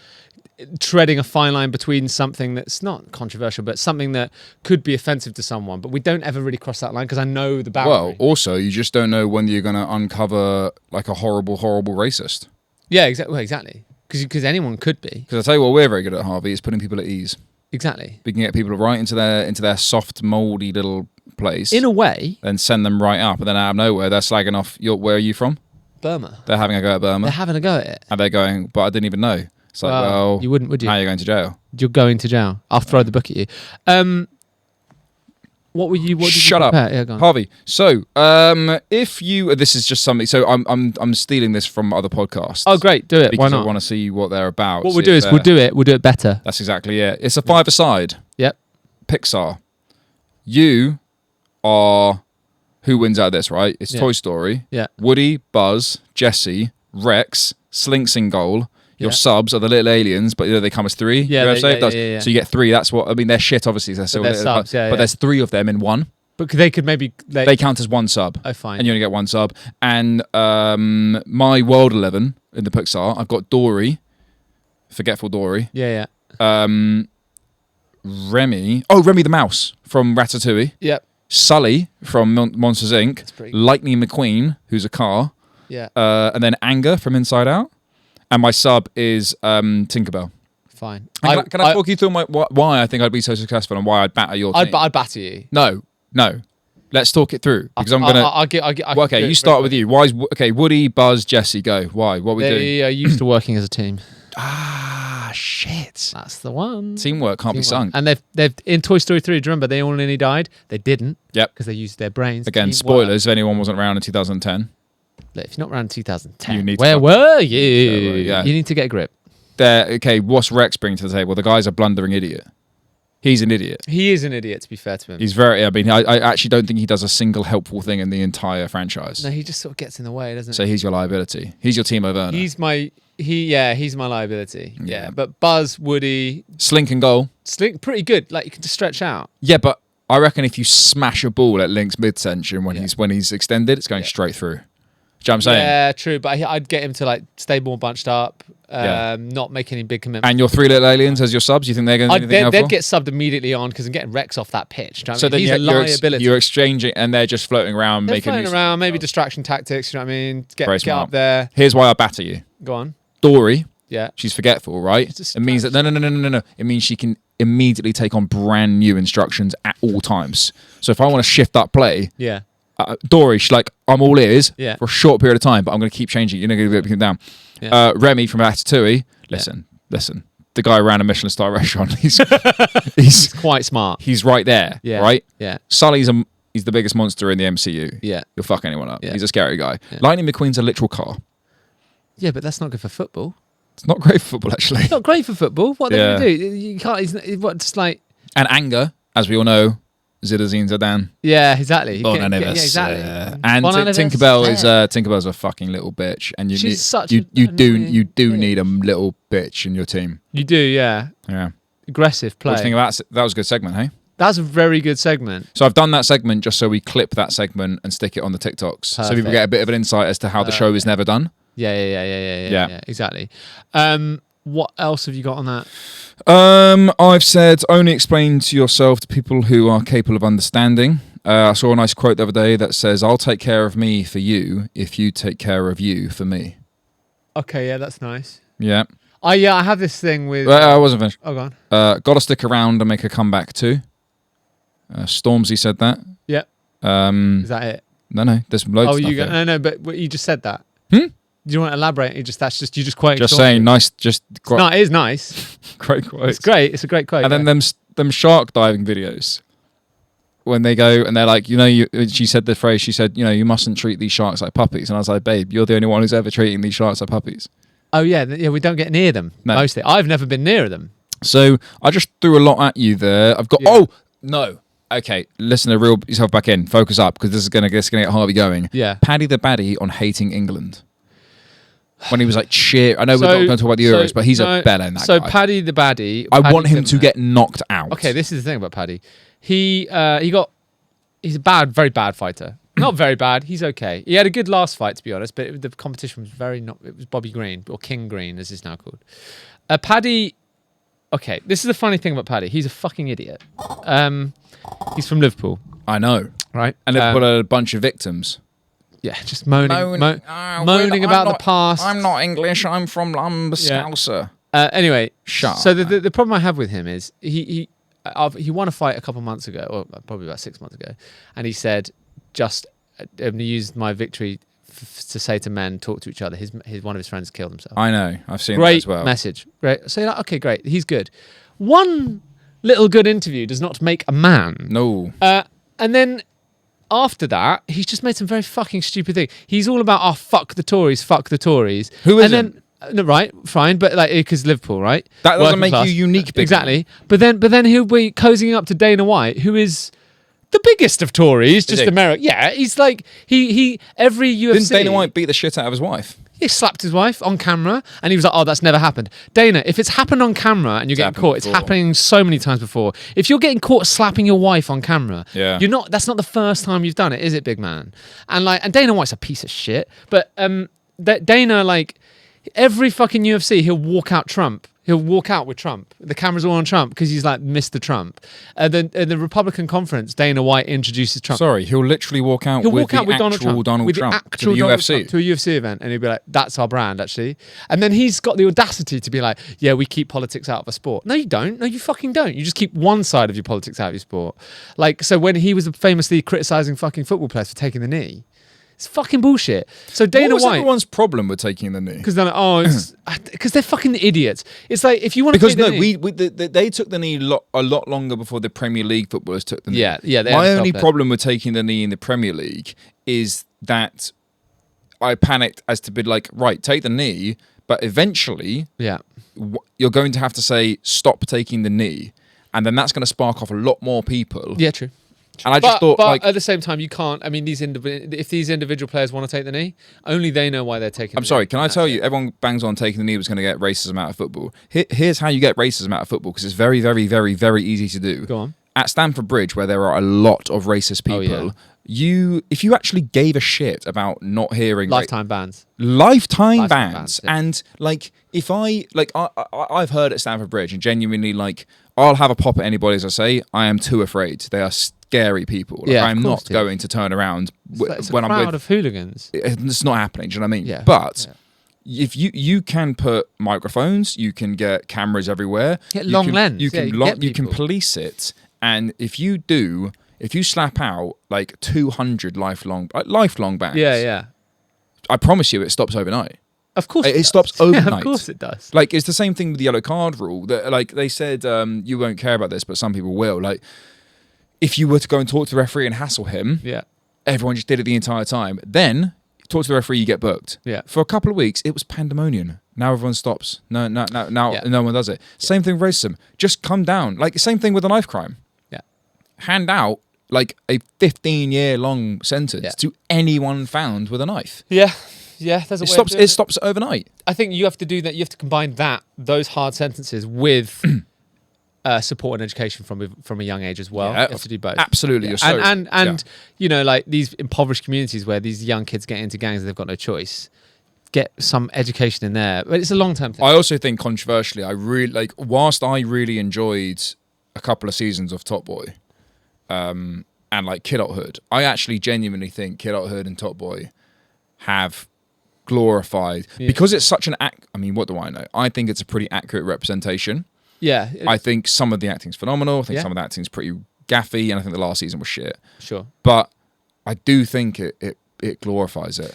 treading a fine line between something that's not controversial, but something that could be offensive to someone. But we don't ever really cross that line because I know the boundary. Well, also, you just don't know when you're going to uncover like a horrible, horrible racist. Yeah, exactly. Because anyone could be. Because I tell you what, we're very good at, Harvey, is putting people at ease. Exactly. We can get people right into their soft, mouldy little place. In a way. Then send them right up. And then out of nowhere, they're slagging off, where are you from? Burma. They're having a go at Burma. They're having a go at it. And they're going, but I didn't even know. It's like, well, you wouldn't, would you? Now you're going to jail. You're going to jail. I'll throw the book at you. What were you? What did Shut you up, yeah, go on. Harvey. So, if you, this is just something. So, I'm stealing this from other podcasts. Oh, great, do it. Because Why not? I want to see what they're about. What we'll do is we'll do it better. That's exactly it. It's a five-a-side. Yep. Pixar. You are who wins out of this, right? It's Toy Story. Yeah. Woody, Buzz, Jesse, Rex, Slinks in goal. Your subs are the little aliens, but they come as three. Yeah, So you get three. That's what I mean. They're shit, obviously. They're still subs, but there's three of them in one. But they could maybe they count as one sub. Oh, fine. And you only get one sub. And my World 11 in the Pixar, I've got Dory, Forgetful Dory. Yeah. Remy the mouse from Ratatouille. Yep. Sully from Monsters Inc. Lightning McQueen, who's a car. Yeah. And then Anger from Inside Out. And my sub is Tinkerbell. Fine. Can I talk you through why I think I'd be so successful and why I'd batter your team? I'd batter you. No. Let's talk it through because I'm gonna. Okay, you start with you. Woody, Buzz, Jesse, go. Why? What we doing? They are used to working as a team. Shit. That's the one. Teamwork can't be sung. And they've in Toy Story 3. Do you remember they all nearly died? They didn't. Yep. Because they used their brains. Again, spoilers. If anyone wasn't around in 2010. Look, if you're not around in 2010, where were you? Yeah. You need to get a grip. What's Rex bringing to the table? The guy's a blundering idiot. He's an idiot. He is an idiot, to be fair to him. He's very... I mean, I actually don't think he does a single helpful thing in the entire franchise. No, he just sort of gets in the way, doesn't he? So he's your liability. He's your Timo Werner. He's my liability. Yeah. But Buzz, Woody... Slink and goal. Slink, pretty good. Like, you can just stretch out. Yeah, but I reckon if you smash a ball at Link's midsection when he's extended, it's going straight through. Do you know what I'm saying? Yeah, true. But I'd get him to like stay more bunched up, not make any big commitments. And your three little aliens as your subs, you think they're going to do anything They'd get subbed immediately on because I'm getting Rex off that pitch. Do you know so then he's a liability. You're exchanging and they're just floating around. Maybe distraction tactics. You know what I mean? Get up there. Here's why I batter you. Go on. Dory. Yeah. She's forgetful, right? It means that no. It means she can immediately take on brand new instructions at all times. So if I want to shift that play, Dory, she's like, I'm all ears for a short period of time, but I'm going to keep changing. You're not going to get him down. Yeah. Remy from Ratatouille, listen. The guy ran a Michelin star restaurant. He's quite smart. He's right there, right? Yeah. Sully's He's the biggest monster in the MCU. Yeah. He'll fuck anyone up. Yeah. He's a scary guy. Yeah. Lightning McQueen's a literal car. Yeah, but that's not good for football. It's not great for football, actually. It's not great for football. What are they going to do? You can't. Just like. And anger, as we all know, Zidane Zidane. Yeah, exactly. Exactly. And Bon Iver, Tinkerbell's a fucking little bitch, and you do need a little bitch in your team. You do, yeah. Yeah. Aggressive play. What do you think about that? Was a good segment, hey? That's a very good segment. So I've done that segment just so we clip that segment and stick it on the TikToks, so people get a bit of an insight as to how the show is never done. Yeah. Exactly. What else have you got on that? I've said only explain to yourself to people who are capable of understanding. I saw a nice quote the other day that says, "I'll take care of me for you if you take care of you for me." Okay, yeah, that's nice. Yeah. I have this thing with. I wasn't finished. Oh, go on. Gotta stick around and make a comeback too. Stormzy said that. Yeah. Is that it? No. There's loads. Oh, of stuff no. But you just said that. Hmm? Do you want to elaborate? You just quoting. Just saying, nice. No, it is nice. Great quote. It's great. It's a great quote. And then them shark diving videos, when they go and they're like, she said the phrase. She said, you mustn't treat these sharks like puppies. And I was like, babe, you're the only one who's ever treating these sharks like puppies. Oh yeah. We don't get near them. No. Mostly, I've never been near them. So I just threw a lot at you there. I've got. Yeah. Oh no. Okay, listener, reel yourself back in. Focus up, because this is gonna get Harvey going. Yeah. Paddy the Baddy on hating England. When he was like, cheer. I know we're not going to talk about the Euros, but he's a bellend, that guy. So Paddy the Baddy. I want him to get knocked out. Okay, this is the thing about Paddy. He's a very bad fighter. Not very bad. He's okay. He had a good last fight, to be honest, but the competition was it was Bobby Green, or King Green, as he's now called. Paddy. Okay, this is the funny thing about Paddy. He's a fucking idiot. He's from Liverpool. I know. Right? And they've got a bunch of victims. Yeah, just moaning about the past. I'm not English. I'm from Scouser. Anyway, shut. So the problem I have with him is he won a fight a couple of months ago, or probably about 6 months ago, and he said, "I'm used my victory to say to men, talk to each other." One of his friends killed himself. I know. I've seen great that as well. Message. Great. So you're like, okay, great. He's good. One little good interview does not make a man. No. And then after that, he's just made some very fucking stupid thing. He's all about, fuck the Tories, fuck the Tories. Who isn't? No, right, fine, but because Liverpool, right? That doesn't make you unique, big exactly. But then he'll be cozying up to Dana White, who is the biggest of Tories, just America. Yeah, he's like he every UFC. Didn't Dana White beat the shit out of his wife? He slapped his wife on camera, and he was like, "Oh, that's never happened." Dana, if it's happened on camera and you're getting caught, it's happening so many times before. If you're getting caught slapping your wife on camera, you're not. That's not the first time you've done it, is it, big man? And Dana White's a piece of shit. But Dana, every fucking UFC, he'll walk out Trump. He'll walk out with Trump. The camera's all on Trump because he's like Mr. Trump. The Republican conference, Dana White introduces Trump. Sorry, he'll literally walk out with Donald Trump to the UFC. To a UFC event, and he'll be like, "That's our brand, actually." And then he's got the audacity to be like, "Yeah, we keep politics out of a sport." No, you don't. No, you fucking don't. You just keep one side of your politics out of your sport. So when he was famously criticizing fucking football players for taking the knee. It's fucking bullshit. So Dana White. What was everyone's problem with taking the knee? Because they're like, because they're fucking idiots. It's like if you want to take the knee. They took the knee a lot longer before the Premier League footballers took the knee. Yeah. My only problem with taking the knee in the Premier League is that I panicked as to be like, right, take the knee, but eventually, you're going to have to say stop taking the knee, and then that's going to spark off a lot more people. Yeah, true. And I just thought, but at the same time, you can't. I mean, if these individual players want to take the knee, only they know why they're taking. I'm sorry. Can I tell you? Everyone bangs on taking the knee was going to get racism out of football. Here's how you get racism out of football, because it's very, very, very, very easy to do. Go on. At Stamford Bridge, where there are a lot of racist people, if you actually gave a shit about not hearing lifetime bans, and if I've heard at Stamford Bridge, and genuinely I'll have a pop at anybody, as I say, I am too afraid. They are scary people. I'm not going to turn around when I'm with a crowd of hooligans. It's not happening. Do you know what I mean? Yeah. But if you can put microphones, you can get cameras everywhere. Get long lens. You can police it, and if you slap out 200 lifelong bans. Yeah. I promise you, it stops overnight. Of course it stops overnight. Yeah, of course it does. It's the same thing with the yellow card rule. That they said you won't care about this, but some people will. if you were to go and talk to the referee and hassle him, everyone just did it the entire time. Then talk to the referee, you get booked. Yeah. For a couple of weeks, it was pandemonium. Now everyone stops. No one does it. Same thing with racism. Just come down. Like, same thing with a knife crime. Yeah. Hand out like a 15-year-long sentence to anyone found with a knife. Yeah. Yeah, there's a way of doing it stops overnight. I think you have to do that. You have to combine those hard sentences with support and education from a young age as well. Yeah, you have to do both. Absolutely. Yeah. And you know, like these impoverished communities where these young kids get into gangs and they've got no choice. Get some education in there, but it's a long-term thing. I also think controversially, whilst I really enjoyed a couple of seasons of Top Boy, and like Kidulthood, I actually genuinely think Kidulthood and Top Boy have glorified because it's such an I mean, what do I know? I think it's a pretty accurate representation. Yeah. I think some of the acting's phenomenal. I think some of the acting's pretty gaffy, and I think the last season was shit. Sure. But I do think it glorifies it.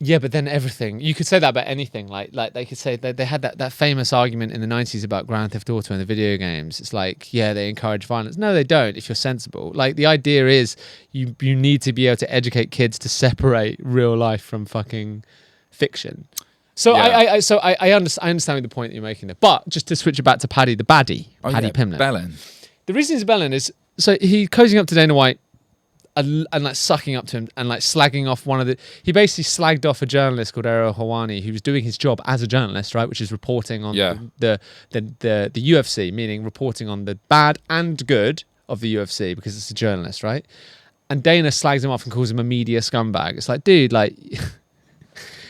Yeah, but then everything, you could say that about anything. Like they could say that they had that famous argument in the 90s about Grand Theft Auto and the video games. It's like, yeah, they encourage violence. No, they don't, if you're sensible. Like, the idea is you need to be able to educate kids to separate real life from fucking fiction. So I understand the point that you're making there. But just to switch it back to Paddy, the baddie, Paddy Pimblett. Bellin. The reason he's Bellin is, so he cozying up to Dana White and like sucking up to him and like slagging off he basically slagged off a journalist called Ariel Helwani who was doing his job as a journalist, right, which is reporting on the UFC, meaning reporting on the bad and good of the UFC because it's a journalist, right? And Dana slags him off and calls him a media scumbag. It's like, dude, like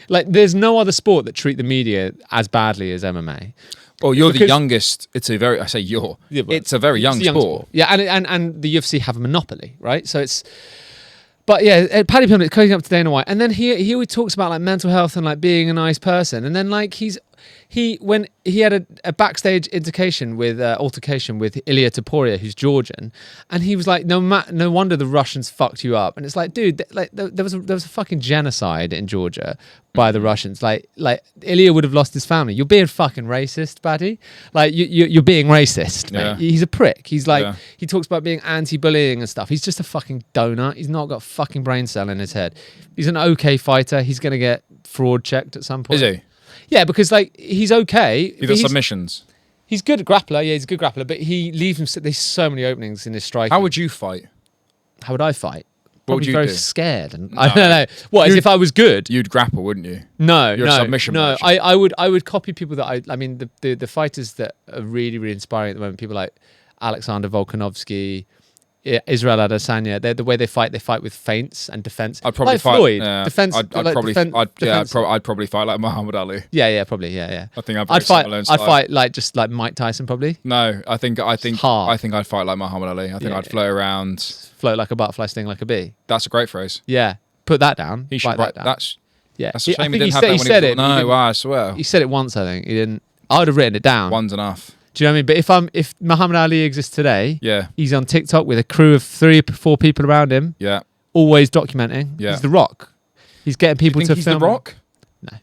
like there's no other sport that treat the media as badly as MMA. Well, you're the youngest. It's a very young sport. Yeah, and the UFC have a monopoly, right? So it's, but yeah, Paddy Pimblett cozying up to Dana White, and then he always talks about like mental health and like being a nice person, and then like when he had a backstage altercation with Ilia Topuria, who's Georgian, and he was like, no wonder the Russians fucked you up, and it's like, dude, there was a fucking genocide in Georgia by the Russians. Like Ilia would have lost his family. You're being fucking racist, Paddy. Like you're being racist. Mate. He's a prick. He's like he talks about being anti-bullying and stuff. He's just a fucking donut. He's not got a fucking brain cell in his head. He's an okay fighter. He's gonna get fraud checked at some point. Is he? Yeah, because like he's okay. He does submissions. He's good at grappler. Yeah, he's a good grappler. But he leaves him. There's so many openings in his striking. How would you fight? How would I fight? What would you very do? Scared. And I don't know. What? As if I was good? You'd grapple, wouldn't you? No, You're a submission match. I would copy people that I mean the fighters that are really, really inspiring at the moment. People like Alexander Volkanovski, Israel Adesanya. They're the way they fight with feints and defense. I'd probably like fight. Floyd. Yeah. Defense. I'd probably fight like Muhammad Ali. Yeah, probably. Yeah. I think I'd fight like just like Mike Tyson probably. No, I think hard. I think I'd fight like Muhammad Ali. I think I'd float around. Float like a butterfly, sting like a bee. That's a great phrase. Yeah, put that down. He should write that down. That's a shame he didn't have that when he was. No, I swear. He said it once, I think. He didn't. I would have written it down. One's enough. Do you know what I mean? But if Muhammad Ali exists today, yeah, he's on TikTok with a crew of 3-4 people around him. Yeah, always documenting. Yeah, he's The Rock. He's getting people to he's film. The Rock? No,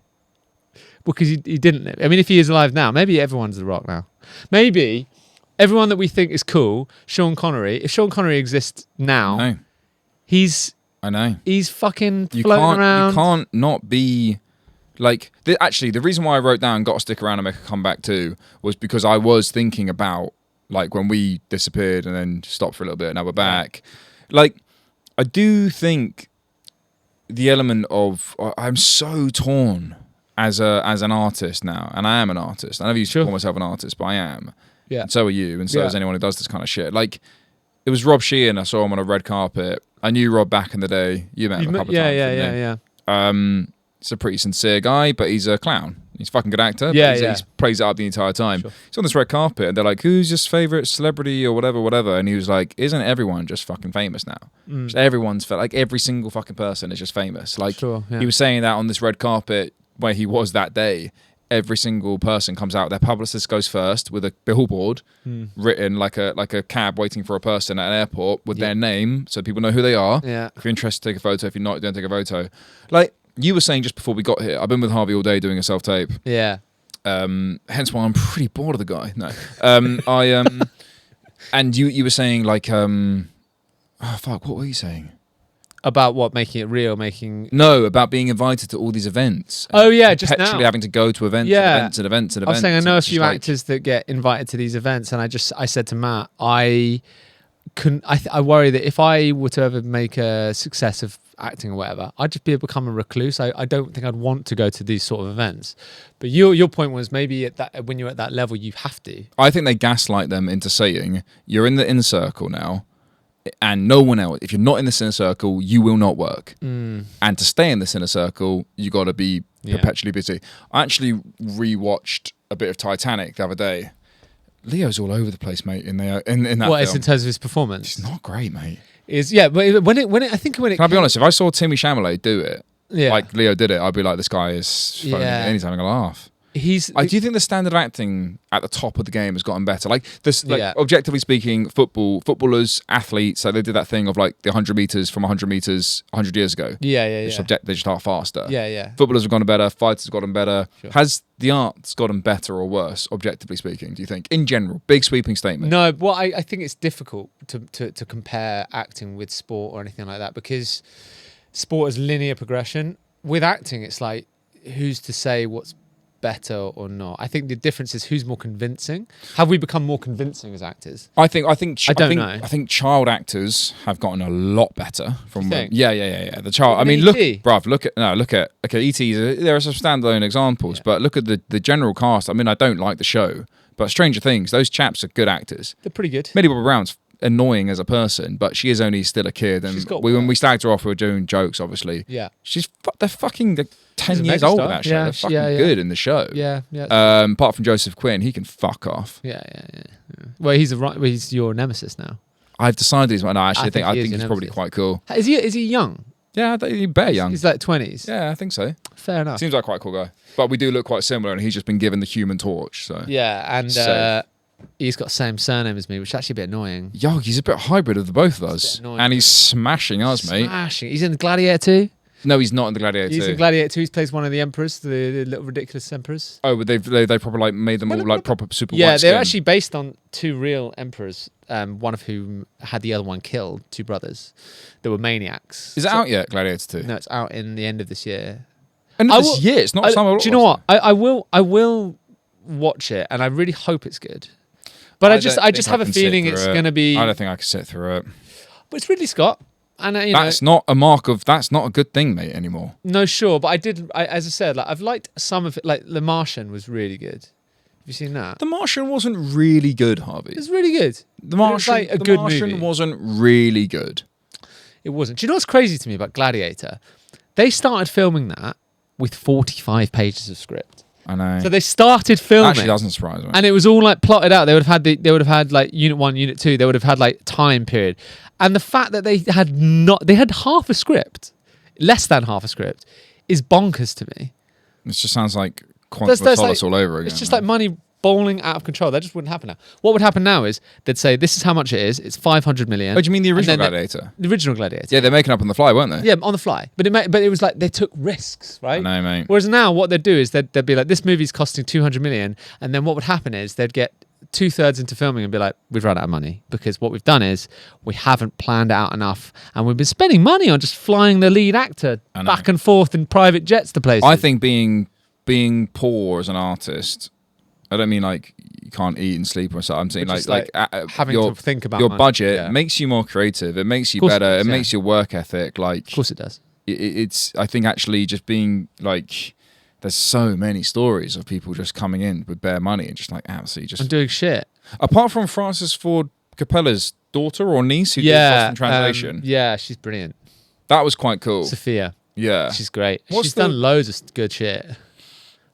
because he didn't. I mean, if he is alive now, maybe everyone's The Rock now. Maybe everyone that we think is cool, Sean Connery. If Sean Connery exists now, I know. He's fucking floating around. You can't not be. Like, actually, the reason why I wrote down "Got to Stick Around and Make a Comeback Too" was because I was thinking about, like, when we disappeared and then stopped for a little bit and now we're back. Like, I do think the element of I'm so torn as an artist now, and I am an artist. I never used to call myself an artist, but I am. Yeah. And so are you, and so is anyone who does this kind of shit. Like, it was Rob Sheehan. I saw him on a red carpet. I knew Rob back in the day. You met him a couple of times. Yeah. He's a pretty sincere guy, but he's a clown. He's a fucking good actor. Yeah, he plays it up the entire time. Sure. He's on this red carpet, and they're like, "Who's your favorite celebrity or whatever?" And he was like, "Isn't everyone just fucking famous now? Just everyone's like every single fucking person is just famous." Like he was saying that on this red carpet where he was that day. Every single person comes out. Their publicist goes first with a billboard written like a cab waiting for a person at an airport with their name, so people know who they are. Yeah. If you're interested, take a photo. If you're not, don't take a photo. Like. You were saying just before we got here, I've been with Harvey all day doing a self-tape. Yeah. Hence why I'm pretty bored of the guy. No. And you were saying like Oh fuck! What were you saying? About what? Making it real, making... No, about being invited to all these events. Oh, yeah, just now. Perpetually having to go to events, Yeah. and events, and events, and I was events. saying I know a It's few just like- actors that get invited to these events, and I said to Matt, I worry that if I were to ever make a success of acting or whatever, I'd just become a recluse. I don't think I'd want to go to these sort of events. But your point was maybe when you're at that level, you have to. I think they gaslight them into saying, you're in the inner circle now, and no one else. If you're not in this inner circle, you will not work. And to stay in this inner circle, you got to be perpetually busy. I actually rewatched a bit of Titanic the other day. Leo's all over the place, mate. In that What is film. in terms of his performance? It's not great, mate. But when it I think when it Can I be honest? If I saw Timmy Chalamet do it, Yeah. like Leo did it, I'd be like, this guy is funny. And he's having a laugh. Do you think the standard of acting at the top of the game has gotten better? Like this, objectively speaking, footballers, athletes, like they did that thing of like the 100 meters from 100 meters 100 years ago. Yeah. They just are faster. Yeah. Footballers have gotten better. Fighters have gotten better. Sure. Has the arts gotten better or worse, objectively speaking? Do you think, in general, big sweeping statement? No, well, I think it's difficult to compare acting with sport or anything like that, because sport is linear progression. With acting, it's like, who's to say what's better or not? I think the difference is who's more convincing. Have we become more convincing as actors? I think know. child actors have gotten a lot better from You think? Yeah. The child. I mean, E.T.? look at E.T. There are some standalone examples, but look at the general cast. I mean, I don't like the show, but Stranger Things, those chaps are good actors. They're pretty good. Millie Bobby Brown's annoying as a person, but she is only still a kid. And when we slagged her off, we were doing jokes, obviously. Yeah. They're fucking 10 She's a years old in megastar. that show. Yeah, They're fucking good in the show. Yeah. Apart from Joseph Quinn, he can fuck off. Yeah. Well, he's your nemesis now. I've decided he's. No, actually, I think he's he's probably quite cool. Is he young? Yeah, he's better young. He's like 20s. Yeah, I think so. Fair enough. Seems like quite a cool guy. But we do look quite similar, and he's just been given the Human Torch. So Yeah, and he's got the same surname as me, which is actually a bit annoying. Yo, he's a bit hybrid of the both of us, annoying. and he's smashing us, mate. Smashing. He's in the Gladiator 2. No, he's not in the Gladiator. He's 2. in Gladiator 2. He plays one of the emperors, the little ridiculous emperors. Oh, but they probably like made them all like proper super. Yeah, white they're skin. actually based on two real emperors. One of whom had the other one killed. Two brothers. They were maniacs. Is it out yet, Gladiator 2? No, it's out in the end of this year. End of this year. It's not summer. Do you know what? I will watch it, and I really hope it's good. But I just have a feeling it's going to be. I don't think I can sit through it. But it's Ridley Scott, and that's not a good thing, mate, anymore. No, sure, but as I said, like I've liked some of it. Like The Martian was really good. Have you seen that? The Martian wasn't really good, Harvey. It was really good. The Martian, it was like a good Martian movie. wasn't really good. It wasn't. Do you know what's crazy to me about Gladiator? They started filming that with 45 pages of script. I know. So they started filming. Actually, doesn't surprise me. And it was all like plotted out. They would have had like Unit 1, Unit 2. They would have had like time period. And the fact that they had half a script, less than half a script, is bonkers to me. It just sounds like Quantum of Solace all over again. It's just like money bowling out of control. That just wouldn't happen now. What would happen now is they'd say, this is how much it is. It's 500 million. Oh, do you mean the original Gladiator? The original Gladiator. Yeah, they're making up on the fly, weren't they? Yeah, on the fly. But it was like they took risks, right? I know, mate. Whereas now what they'd do is they'd be like, this movie's costing 200 million. And then what would happen is they'd get 2/3 into filming and be like, we've run out of money. Because what we've done is we haven't planned out enough. And we've been spending money on just flying the lead actor back and forth in private jets to places. I think being poor as an artist, I don't mean like you can't eat and sleep or something. I'm saying like having to think about your money. budget makes you more creative. It makes you better. It makes your work ethic like. Of course it does. It's. I think actually just being like, there's so many stories of people just coming in with bare money and just like absolutely just. And doing shit. Apart from Francis Ford Coppola's daughter or niece who did Lost in Translation. Yeah, she's brilliant. That was quite cool. Sophia. Yeah. She's great. She's done loads of good shit.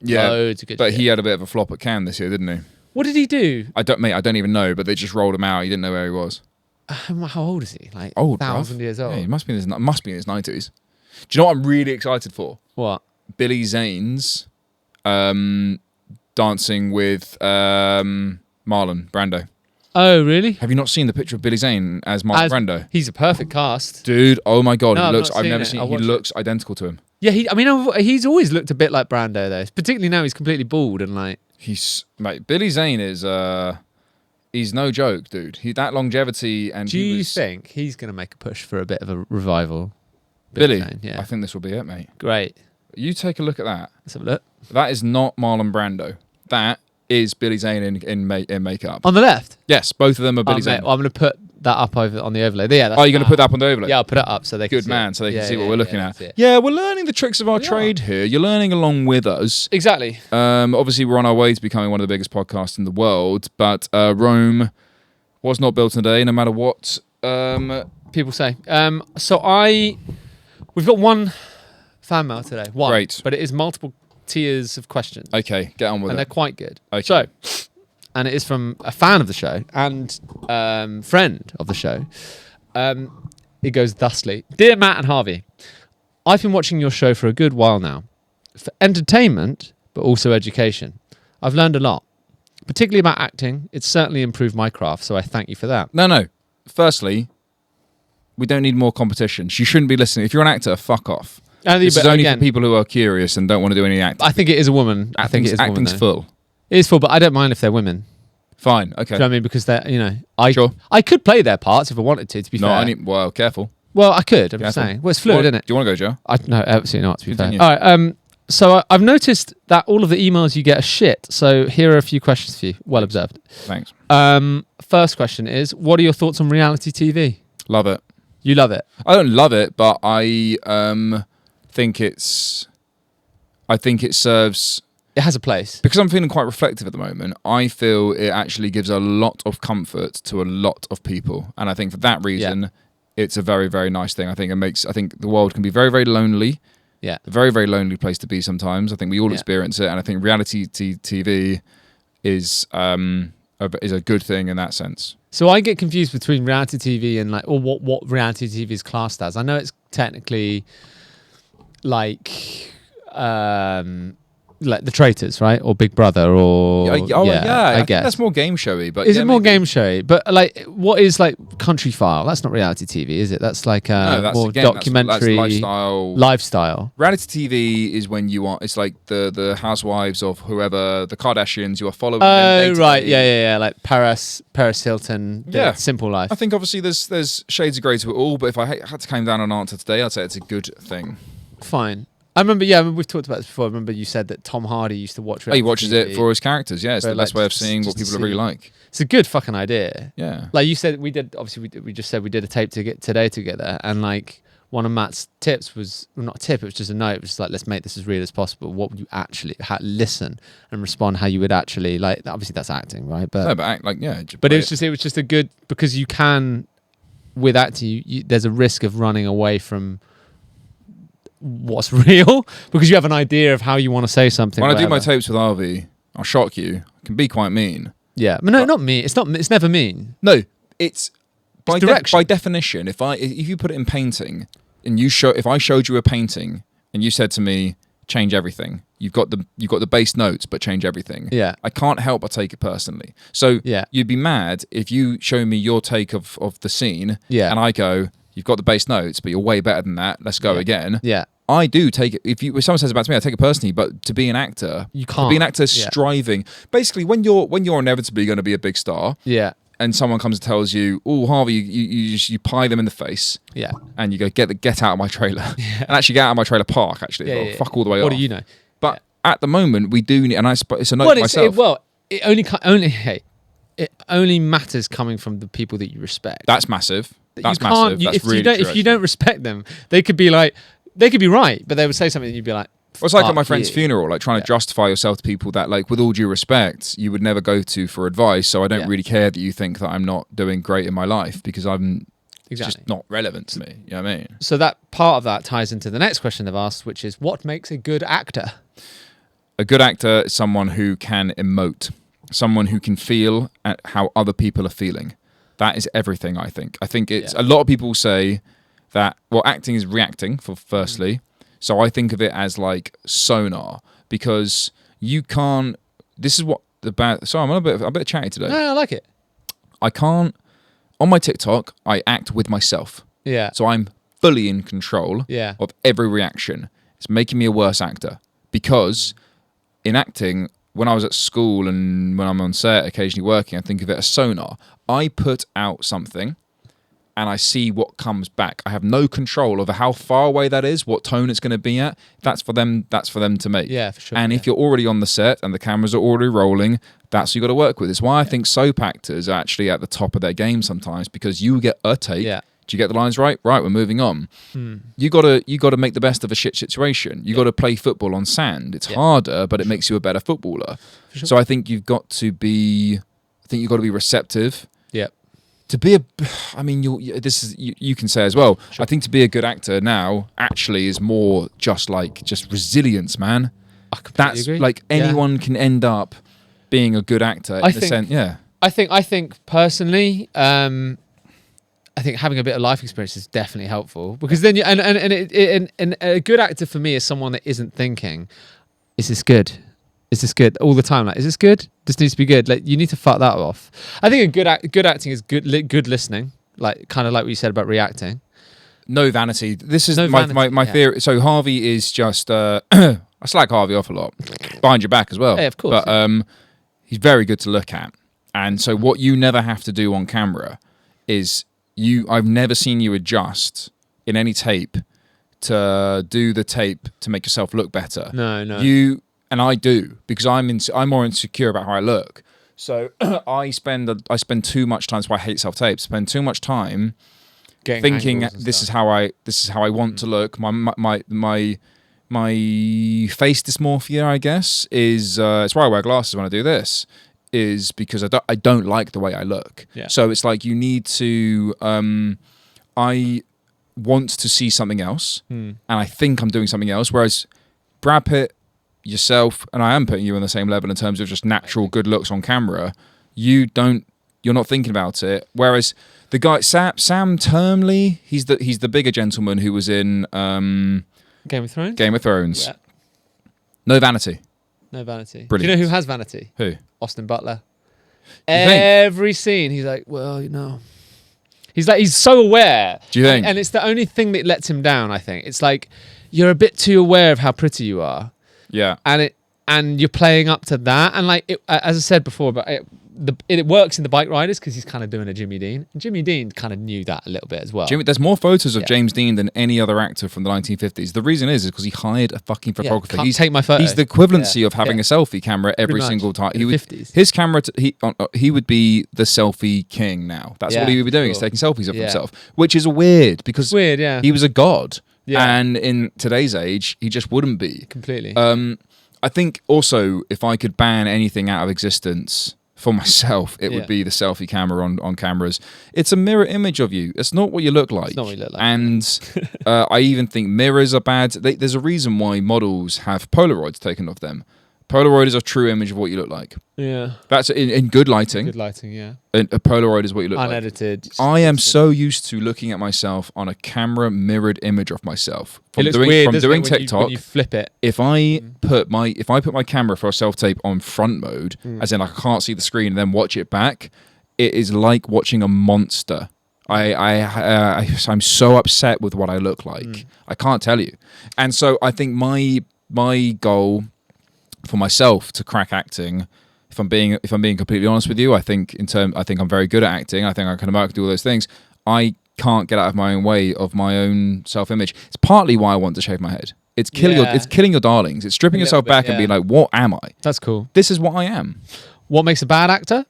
Yeah, loads of good but shit. he had a bit of a flop at Cannes this year, didn't he? What did he do? I don't even know, but they just rolled him out. He didn't know where he was. How old is he? Like old, 1,000 years old. Yeah, he must be in his 90s. Do you know what I'm really excited for? What? Billy Zane's dancing with Marlon Brando. Oh, really? Have you not seen the picture of Billy Zane as Marlon Brando? He's a perfect cast. Dude, oh my God, No, he looks. I've never seen it. He looks identical to him. Yeah, he's always looked a bit like Brando though. Particularly now he's completely bald and like. Billy Zane is He's no joke, dude. That longevity and Do you think he's going to make a push for a bit of a revival? Billy? Zane, yeah. I think this will be it, mate. Great. You take a look at that. Let's have a look. That is not Marlon Brando. That is Billy Zane in makeup. On the left? Yes, both of them are Billy Zane. Mate, well, I'm going to put that up on the overlay. Yeah, you're going to put that up on the overlay? Yeah, I'll put it up so they can Good see man, it. so they can see what we're looking at. It. Yeah, we're learning the tricks of our trade here. You're learning along with us. Exactly. Obviously, we're on our way to becoming one of the biggest podcasts in the world, but Rome was not built in a day, no matter what people say. We've got one fan mail today. One. Great. But it is multiple tiers of questions. Okay, get on with and it. They're quite good. Okay. So, and it is from a fan of the show and friend of the show. It goes thusly. Dear Matt and Harvey, I've been watching your show for a good while now. For entertainment, but also education. I've learned a lot. Particularly about acting. It's certainly improved my craft, so I thank you for that. No. Firstly, we don't need more competitions. You shouldn't be listening. If you're an actor, fuck off. This is only for people who are curious and don't want to do any acting. I think it is a woman. Acting's full. It is full, but I don't mind if they're women. Fine, okay. Do you know what I mean? Because they're, Sure. I could play their parts if I wanted to be fair. Well, careful. Well, I could, I'm just saying. Well, it's fluid, isn't it? Do you want to go, Joe? No, absolutely not, to be Continue. fair. All right, so I've noticed that all of the emails you get are shit, so here are a few questions for you. Well observed. Thanks. First question is, what are your thoughts on reality TV? Love it. You love it? I don't love it, but I think it serves... It has a place. Because I'm feeling quite reflective at the moment, I feel it actually gives a lot of comfort to a lot of people. And I think for that reason, it's a very, very nice thing. I think the world can be very, very lonely. Yeah. A very, very lonely place to be sometimes. I think we all experience it. And I think reality TV is a good thing in that sense. So I get confused between reality TV and what reality TV is classed as. I know it's technically like The Traitors, right? Or Big Brother, or I guess think that's more game showy. But is it more game showy? But what is Country File? That's not reality TV, is it? That's more documentary, that's lifestyle. Reality TV is when you are. It's like the housewives of whoever, the Kardashians. You are following. Oh right, yeah. Like Paris Hilton. Simple Life. I think obviously there's shades of grey to it all. But if I had to come down an answer today, I'd say it's a good thing. Fine. I remember, we've talked about this before. I remember you said that Tom Hardy used to watch reality he watches TV. it for his characters, yeah. It's the best way of seeing what people really like. It's a good fucking idea. Yeah. Like you said, we did a tape today together, and one of Matt's tips was, well, not a tip, it was just a note. It was let's make this as real as possible. What would you actually listen and respond how you would actually, obviously that's acting, right? But act But it was just a good, because you can, with acting, there's a risk of running away from what's real because you have an idea of how you want to say something. When I do my tapes with Harvey, I'll shock you. I can be quite mean. Yeah, but no, not mean. It's never mean. No, it's by direction. Definition. If you put it in painting, and if I showed you a painting and you said to me, change everything. You've got the base notes, but change everything. Yeah, I can't help but take it personally. So you'd be mad if you show me your take of the scene. Yeah, and I go, you've got the base notes, but you're way better than that. Let's go again. Yeah. I do take it. If someone says about to me, I take it personally. But to be an actor, you can't. To be an actor striving. Basically, when you're inevitably going to be a big star, and someone comes and tells you, "Oh, Harvey," you pie them in the face, and you go, "Get out of my trailer," and actually get out of my trailer park. Actually, fuck all the way off. What do you know? But at the moment, we do need, and it's a note to myself. It only matters coming from the people that you respect. That's massive. That's massive. If you don't respect them, they could be right, but they would say something and you'd be like, well, it's like at my friend's funeral, trying to justify yourself to people that, with all due respect, you would never go to for advice. So I don't really care that you think that I'm not doing great in my life because I'm just not relevant to me. You know what I mean? So that part of that ties into the next question they've asked, which is, what makes a good actor? A good actor is someone who can emote, someone who can feel at how other people are feeling. That is everything, I think. I think it's a lot of people say that, acting is reacting, firstly. So I think of it as sonar, because you can't. This is what sorry, I'm a bit chatty today. No, I like it. I can't. On my TikTok, I act with myself. Yeah. So I'm fully in control of every reaction. It's making me a worse actor because in acting, when I was at school and when I'm on set, occasionally working, I think of it as sonar. I put out something and I see what comes back. I have no control over how far away that is, what tone it's going to be at. That's for them to make. Yeah, for sure. And if you're already on the set and the cameras are already rolling, that's what you got to work with. It's why I think soap actors are actually at the top of their game sometimes, because you get a take. Yeah. Do you get the lines right? Right, we're moving on. You gotta make the best of a shit situation. You got to play football on sand. It's harder, but it makes you a better footballer. Sure. So I think you've got to be receptive. Yeah. To be you can say as well. Sure. I think to be a good actor now actually is more just resilience, man. I completely agree. Like anyone can end up being a good actor. I think personally, I think having a bit of life experience is definitely helpful, because then and a good actor for me is someone that isn't thinking, is this good? Is this good all the time? Like, is this good? This needs to be good. Like, you need to fuck that off. I think good acting is good listening, like kind of like what you said about reacting. No vanity. This is my theory. So Harvey is just I slag Harvey off a lot behind your back as well. Yeah, of course. But he's very good to look at, and so what you never have to do on camera is I've never seen you adjust in any tape to do the tape to make yourself look better. No. And I do, because I'm more insecure about how I look. So I spend too much time. That's why I hate self-tape. Spend too much time thinking this is how I want to look. My face dysmorphia, I guess, is it's why I wear glasses when I do this. Is because I don't like the way I look. Yeah. So it's like you need to. I want to see something else, and I think I'm doing something else. Whereas Brad Pitt, yourself, and I am putting you on the same level in terms of just natural good looks on camera. You're not thinking about it. Whereas the guy Sam Termley, he's the bigger gentleman who was in Game of Thrones. Yeah. No vanity. No vanity. Brilliant. Do you know who has vanity? Who? Austin Butler. Every scene, he's like, well, he's so aware. Do you think? And it's the only thing that lets him down, I think. It's like, you're a bit too aware of how pretty you are. Yeah. And you're playing up to that. And like, as I said before, but it works in the Bike Riders because he's kind of doing a Jimmy Dean. And Jimmy Dean kind of knew that a little bit as well. There's more photos of James Dean than any other actor from the 1950s. The reason is because he hired a fucking photographer. Can't take my photo. He's the equivalency of having a selfie camera every single time. His camera, he would be the selfie king now. That's what he would be doing. He's taking selfies of himself, which is weird because he was a god. Yeah. And in today's age, he just wouldn't be. Completely. I think also, if I could ban anything out of existence for myself, it would be the selfie camera on cameras. It's a mirror image of you. It's not what you look like. It's not what you look like. And I even think mirrors are bad. There's a reason why models have Polaroids taken of them. Polaroid is a true image of what you look like. Yeah. That's in good lighting. Good lighting, yeah. A Polaroid is what you look unedited. Like. I am so used to looking at myself on a camera mirrored image of myself. It looks weird, from doing TikTok. When you flip it. If I put my camera for a self-tape on front mode, as in I can't see the screen and then watch it back, it is like watching a monster. I'm so upset with what I look like. I can't tell you. And so I think my goal for myself to crack acting, if I'm being completely honest with you, I think I'm very good at acting. I think I can do all those things. I can't get out of my own way of my own self-image. It's partly why I want to shave my head. It's killing your darlings. It's stripping yourself back and being like, what am I? That's cool. This is what I am. What makes a bad actor?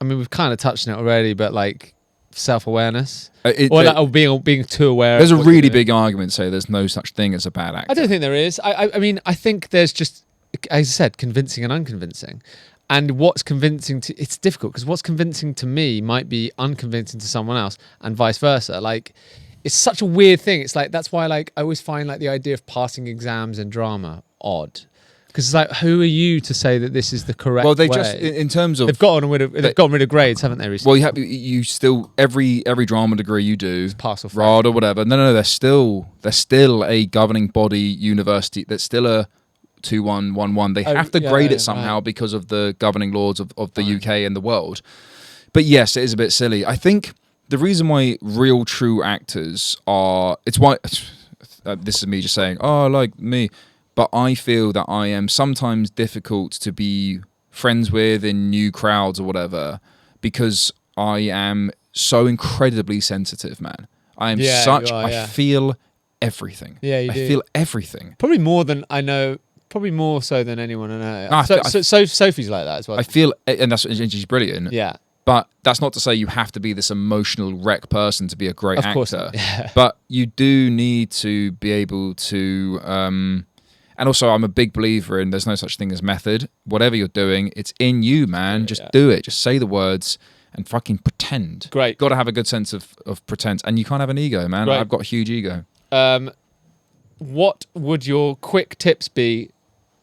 I mean, we've kind of touched on it already, but like self-awawness or being too aware. There's a really big argument to say there's no such thing as a bad actor. I don't think there is. I mean, I think there's just, as I said, convincing and unconvincing. And what's convincing it's difficult because what's convincing to me might be unconvincing to someone else and vice versa. Like, it's such a weird thing. It's like, that's why like I always find like the idea of passing exams in drama odd. Because it's like, who are you to say that this is the correct way? Well, just in terms of they've gotten rid of grades, haven't they? Recently? Well, you still every drama degree you do, pass or fail, RAD or whatever. No, they're still a governing body university. That's still a 2-1-1-1. They have to grade it somehow because of the governing laws of the UK and the world. But yes, it is a bit silly. I think the reason why real true actors are, it's why this is me just saying, oh, like me. but I feel that I am sometimes difficult to be friends with in new crowds or whatever because I am so incredibly sensitive, man. I am I feel everything. Yeah, you do. I feel everything. Probably more than I know. Probably more so than anyone I know. So Sophie's like that as well. I feel, and she's brilliant. Yeah. But that's not to say you have to be this emotional wreck person to be a great actor. Of course not. Yeah. But you do need to be able to... and also, I'm a big believer in there's no such thing as method. Whatever you're doing, it's in you, man. Just do it. Just say the words and fucking pretend. Great. Got to have a good sense of pretense. And you can't have an ego, man. Great. I've got a huge ego. What would your quick tips be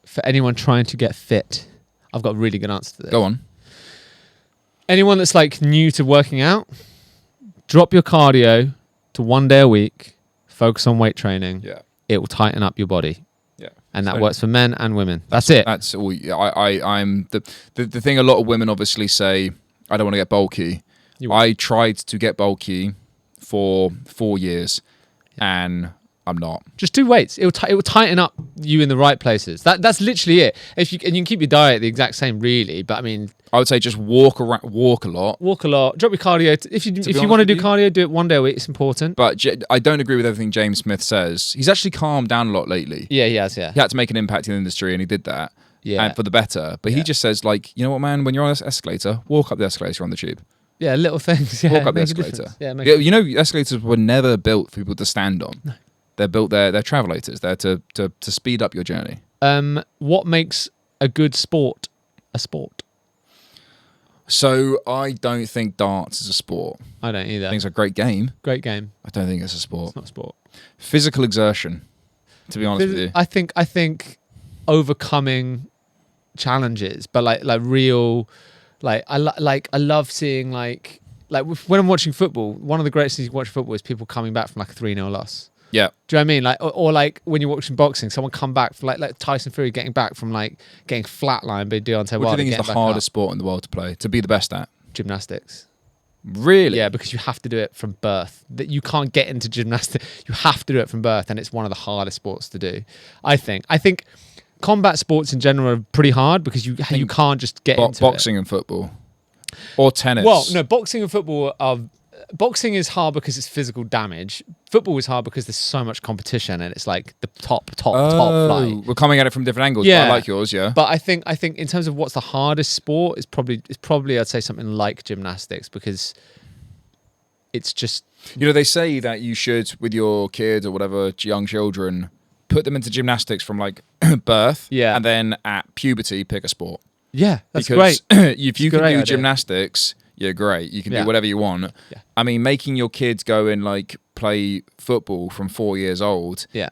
for anyone trying to get fit? I've got a really good answer to this. Go on. Anyone that's like new to working out, drop your cardio to 1 day a week, focus on weight training. Yeah. It will tighten up your body. Yeah. And that works for men and women. That's it. That's all. I'm the thing a lot of women obviously say, I don't want to get bulky. I tried to get bulky for 4 years and I'm not. Just do weights. It will tighten up you in the right places. That's literally it. And you can keep your diet the exact same, really. But I mean, I would say just walk a lot. Walk a lot. Drop your cardio. If you want to do cardio, do it 1 day a week. It's important. But I don't agree with everything James Smith says. He's actually calmed down a lot lately. Yeah, he has. Yeah, he had to make an impact in the industry, and he did that. Yeah, and for the better. But he just says, like, you know what, man? When you're on this escalator, walk up the escalator on the tube. Yeah, little things. Yeah, walk up the escalator. Yeah, you know, escalators were never built for people to stand on. No. They're built. They're travelators. They're to speed up your journey. What makes a good sport a sport? So I don't think darts is a sport. I don't either. I think it's a great game. Great game. I don't think it's a sport. It's not a sport. Physical exertion, to be honest with you. I think overcoming challenges, but like real, like I love seeing like when I'm watching football. One of the greatest things you watch football is people coming back from like a 3-0 loss. Yeah. Do you know what I mean? Like, or like when you're watching boxing, someone come back from like Tyson Fury getting back from like getting flatlined by Deontay Wilder. What do you think is the hardest sport in the world to play, to be the best at? Gymnastics. Really? Yeah, because you have to do it from birth. That you can't get into gymnastics. You have to do it from birth, and it's one of the hardest sports to do. I think combat sports in general are pretty hard because you can't just get into boxing and football, or tennis. Well, no, boxing and football are. Boxing is hard because it's physical damage. Football is hard because there's so much competition and it's like the top flight. We're coming at it from different angles. Yeah, but I like yours. Yeah, but I think in terms of what's the hardest sport, it's probably I'd say something like gymnastics because it's just they say that you should with your kids or whatever young children put them into gymnastics from like birth. Yeah, and then at puberty pick a sport. Yeah, that's because great. If you can do gymnastics. You're great. You can do whatever you want. Yeah. I mean, making your kids go and like play football from 4 years old. Yeah.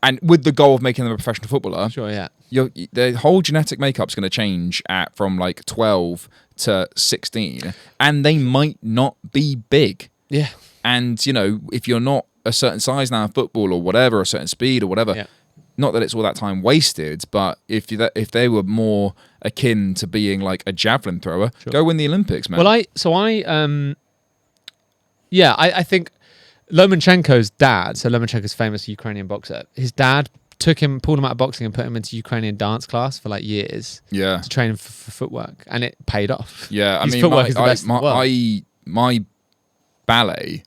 And with the goal of making them a professional footballer. Sure. Yeah. The whole genetic makeup's going to change from like 12 to 16, and they might not be big. Yeah. And if you're not a certain size now in football or whatever, a certain speed or whatever. Yeah. Not that it's all that time wasted, but if they were more akin to being like a javelin thrower, go win the Olympics, man. Well, I think Lomachenko's dad, so Lomachenko's famous Ukrainian boxer, his dad pulled him out of boxing and put him into Ukrainian dance class for like years. Yeah. To train him for footwork, and it paid off. Yeah, his footwork is the best in the world. My ballet,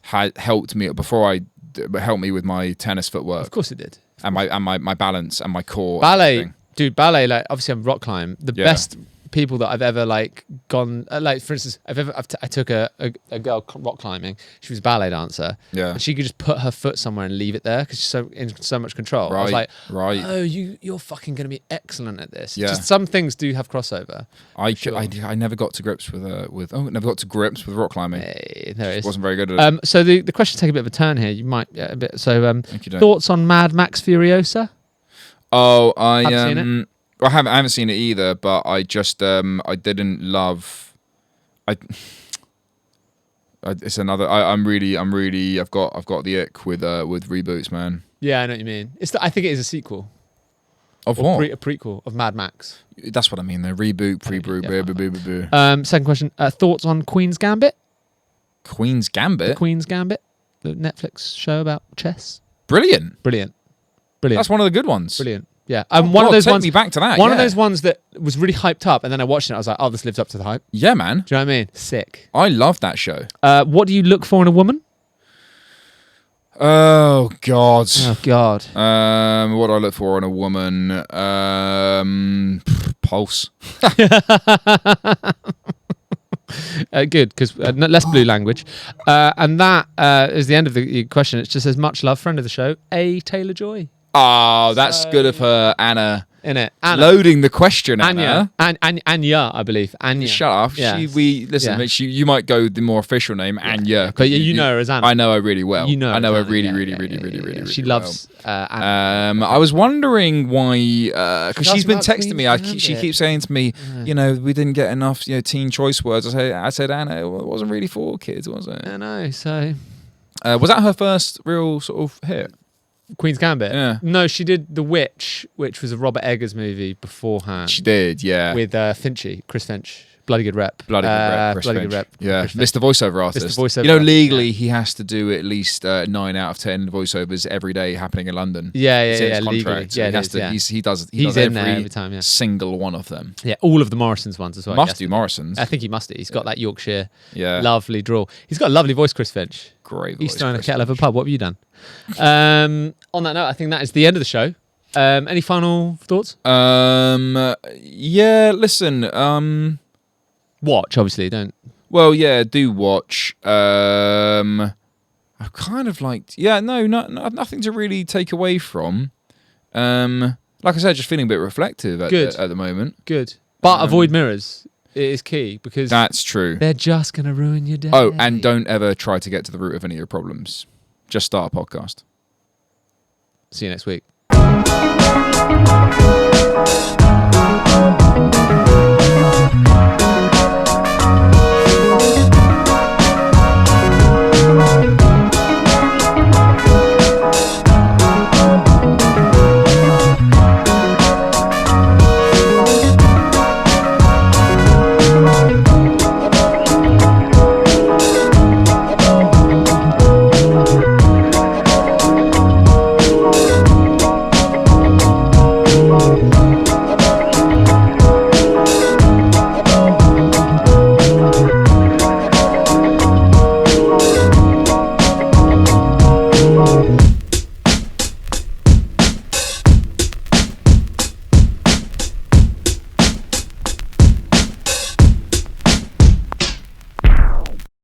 had helped me helped me with my tennis footwork. Of course it did. And my balance and my core. Ballet, ballet. Like obviously, I'm rock climb. The best people that I've ever like gone. Like for instance, I took a girl rock climbing. She was a ballet dancer. Yeah. And she could just put her foot somewhere and leave it there because she's in so much control. Right. I was like, right. Oh, you're fucking gonna be excellent at this. Yeah. Just some things do have crossover. I never got to grips with rock climbing. Hey, there it is. Wasn't very good at it. So the questions take a bit of a turn here. You might a bit. So you, thoughts on Mad Max Furiosa? Oh, Haven't seen it? I haven't seen it either, but I just I didn't love. It's another. I'm really. I've got the ick with reboots, man. Yeah, I know what you mean. I think it is a sequel. Of what? A prequel of Mad Max. That's what I mean. The reboot, pre-brew, Second question. Thoughts on Queen's Gambit? Queen's Gambit. The Queen's Gambit, the Netflix show about chess. Brilliant. Brilliant. That's one of the good ones. Brilliant. Yeah. And one of those take ones. me back to that. One of those ones that was really hyped up, and then I watched it. I was like, oh, this lives up to the hype. Yeah, man. Do you know what I mean? Sick. I love that show. What do you look for in a woman? Oh God. Oh God. What do I look for in a woman? Pulse. Good, because less blue language. And that is the end of the question. It just says, much love, friend of the show, A. Taylor-Joy. Oh, that's good of her, Anna. In it. Anna. Loading the question, Anna. Anya, I believe. Anya. Shut up. Yeah. You might go the more official name, Anya. But you know her as Anna. I know her really well. You know I know her Anna, really She loves Anna. I was wondering why, because she's been texting me. She Gambit. keeps saying to me, we didn't get enough, teen choice words. I said, Anna, it wasn't really for kids, was it? I know. So, was that her first real sort of hit? Queen's Gambit. Yeah. No, she did The Witch, which was a Robert Eggers movie beforehand. She did, yeah. With Chris Finch. Bloody good rep. Bloody good rep. Yeah, Mr. Voiceover Artist. Mr. Voiceover Artist, legally he has to do at least 9 out of 10 voiceovers every day happening in London. Yeah, It's in his legally. contract, so Yeah, he does He's in there every time, yeah. single one of them. Yeah, all of the Morrisons ones as well. Must do Morrisons. I think he must do. He's got that Yorkshire Yeah. lovely drawl. He's got a lovely voice, Chris Finch. Great voice. He's throwing a kettle over a pub. What have you done? On that note, I think that is the end of the show. Any final thoughts? Yeah, listen, Watch, obviously, don't. well, yeah, do watch. I kind of liked, nothing to really take away from. Like I said, just feeling a bit reflective at the moment. Good. But avoid mirrors. It is key because That's true. they're just going to ruin your day. Oh, and don't ever try to get to the root of any of your problems. Just start a podcast. See you next week.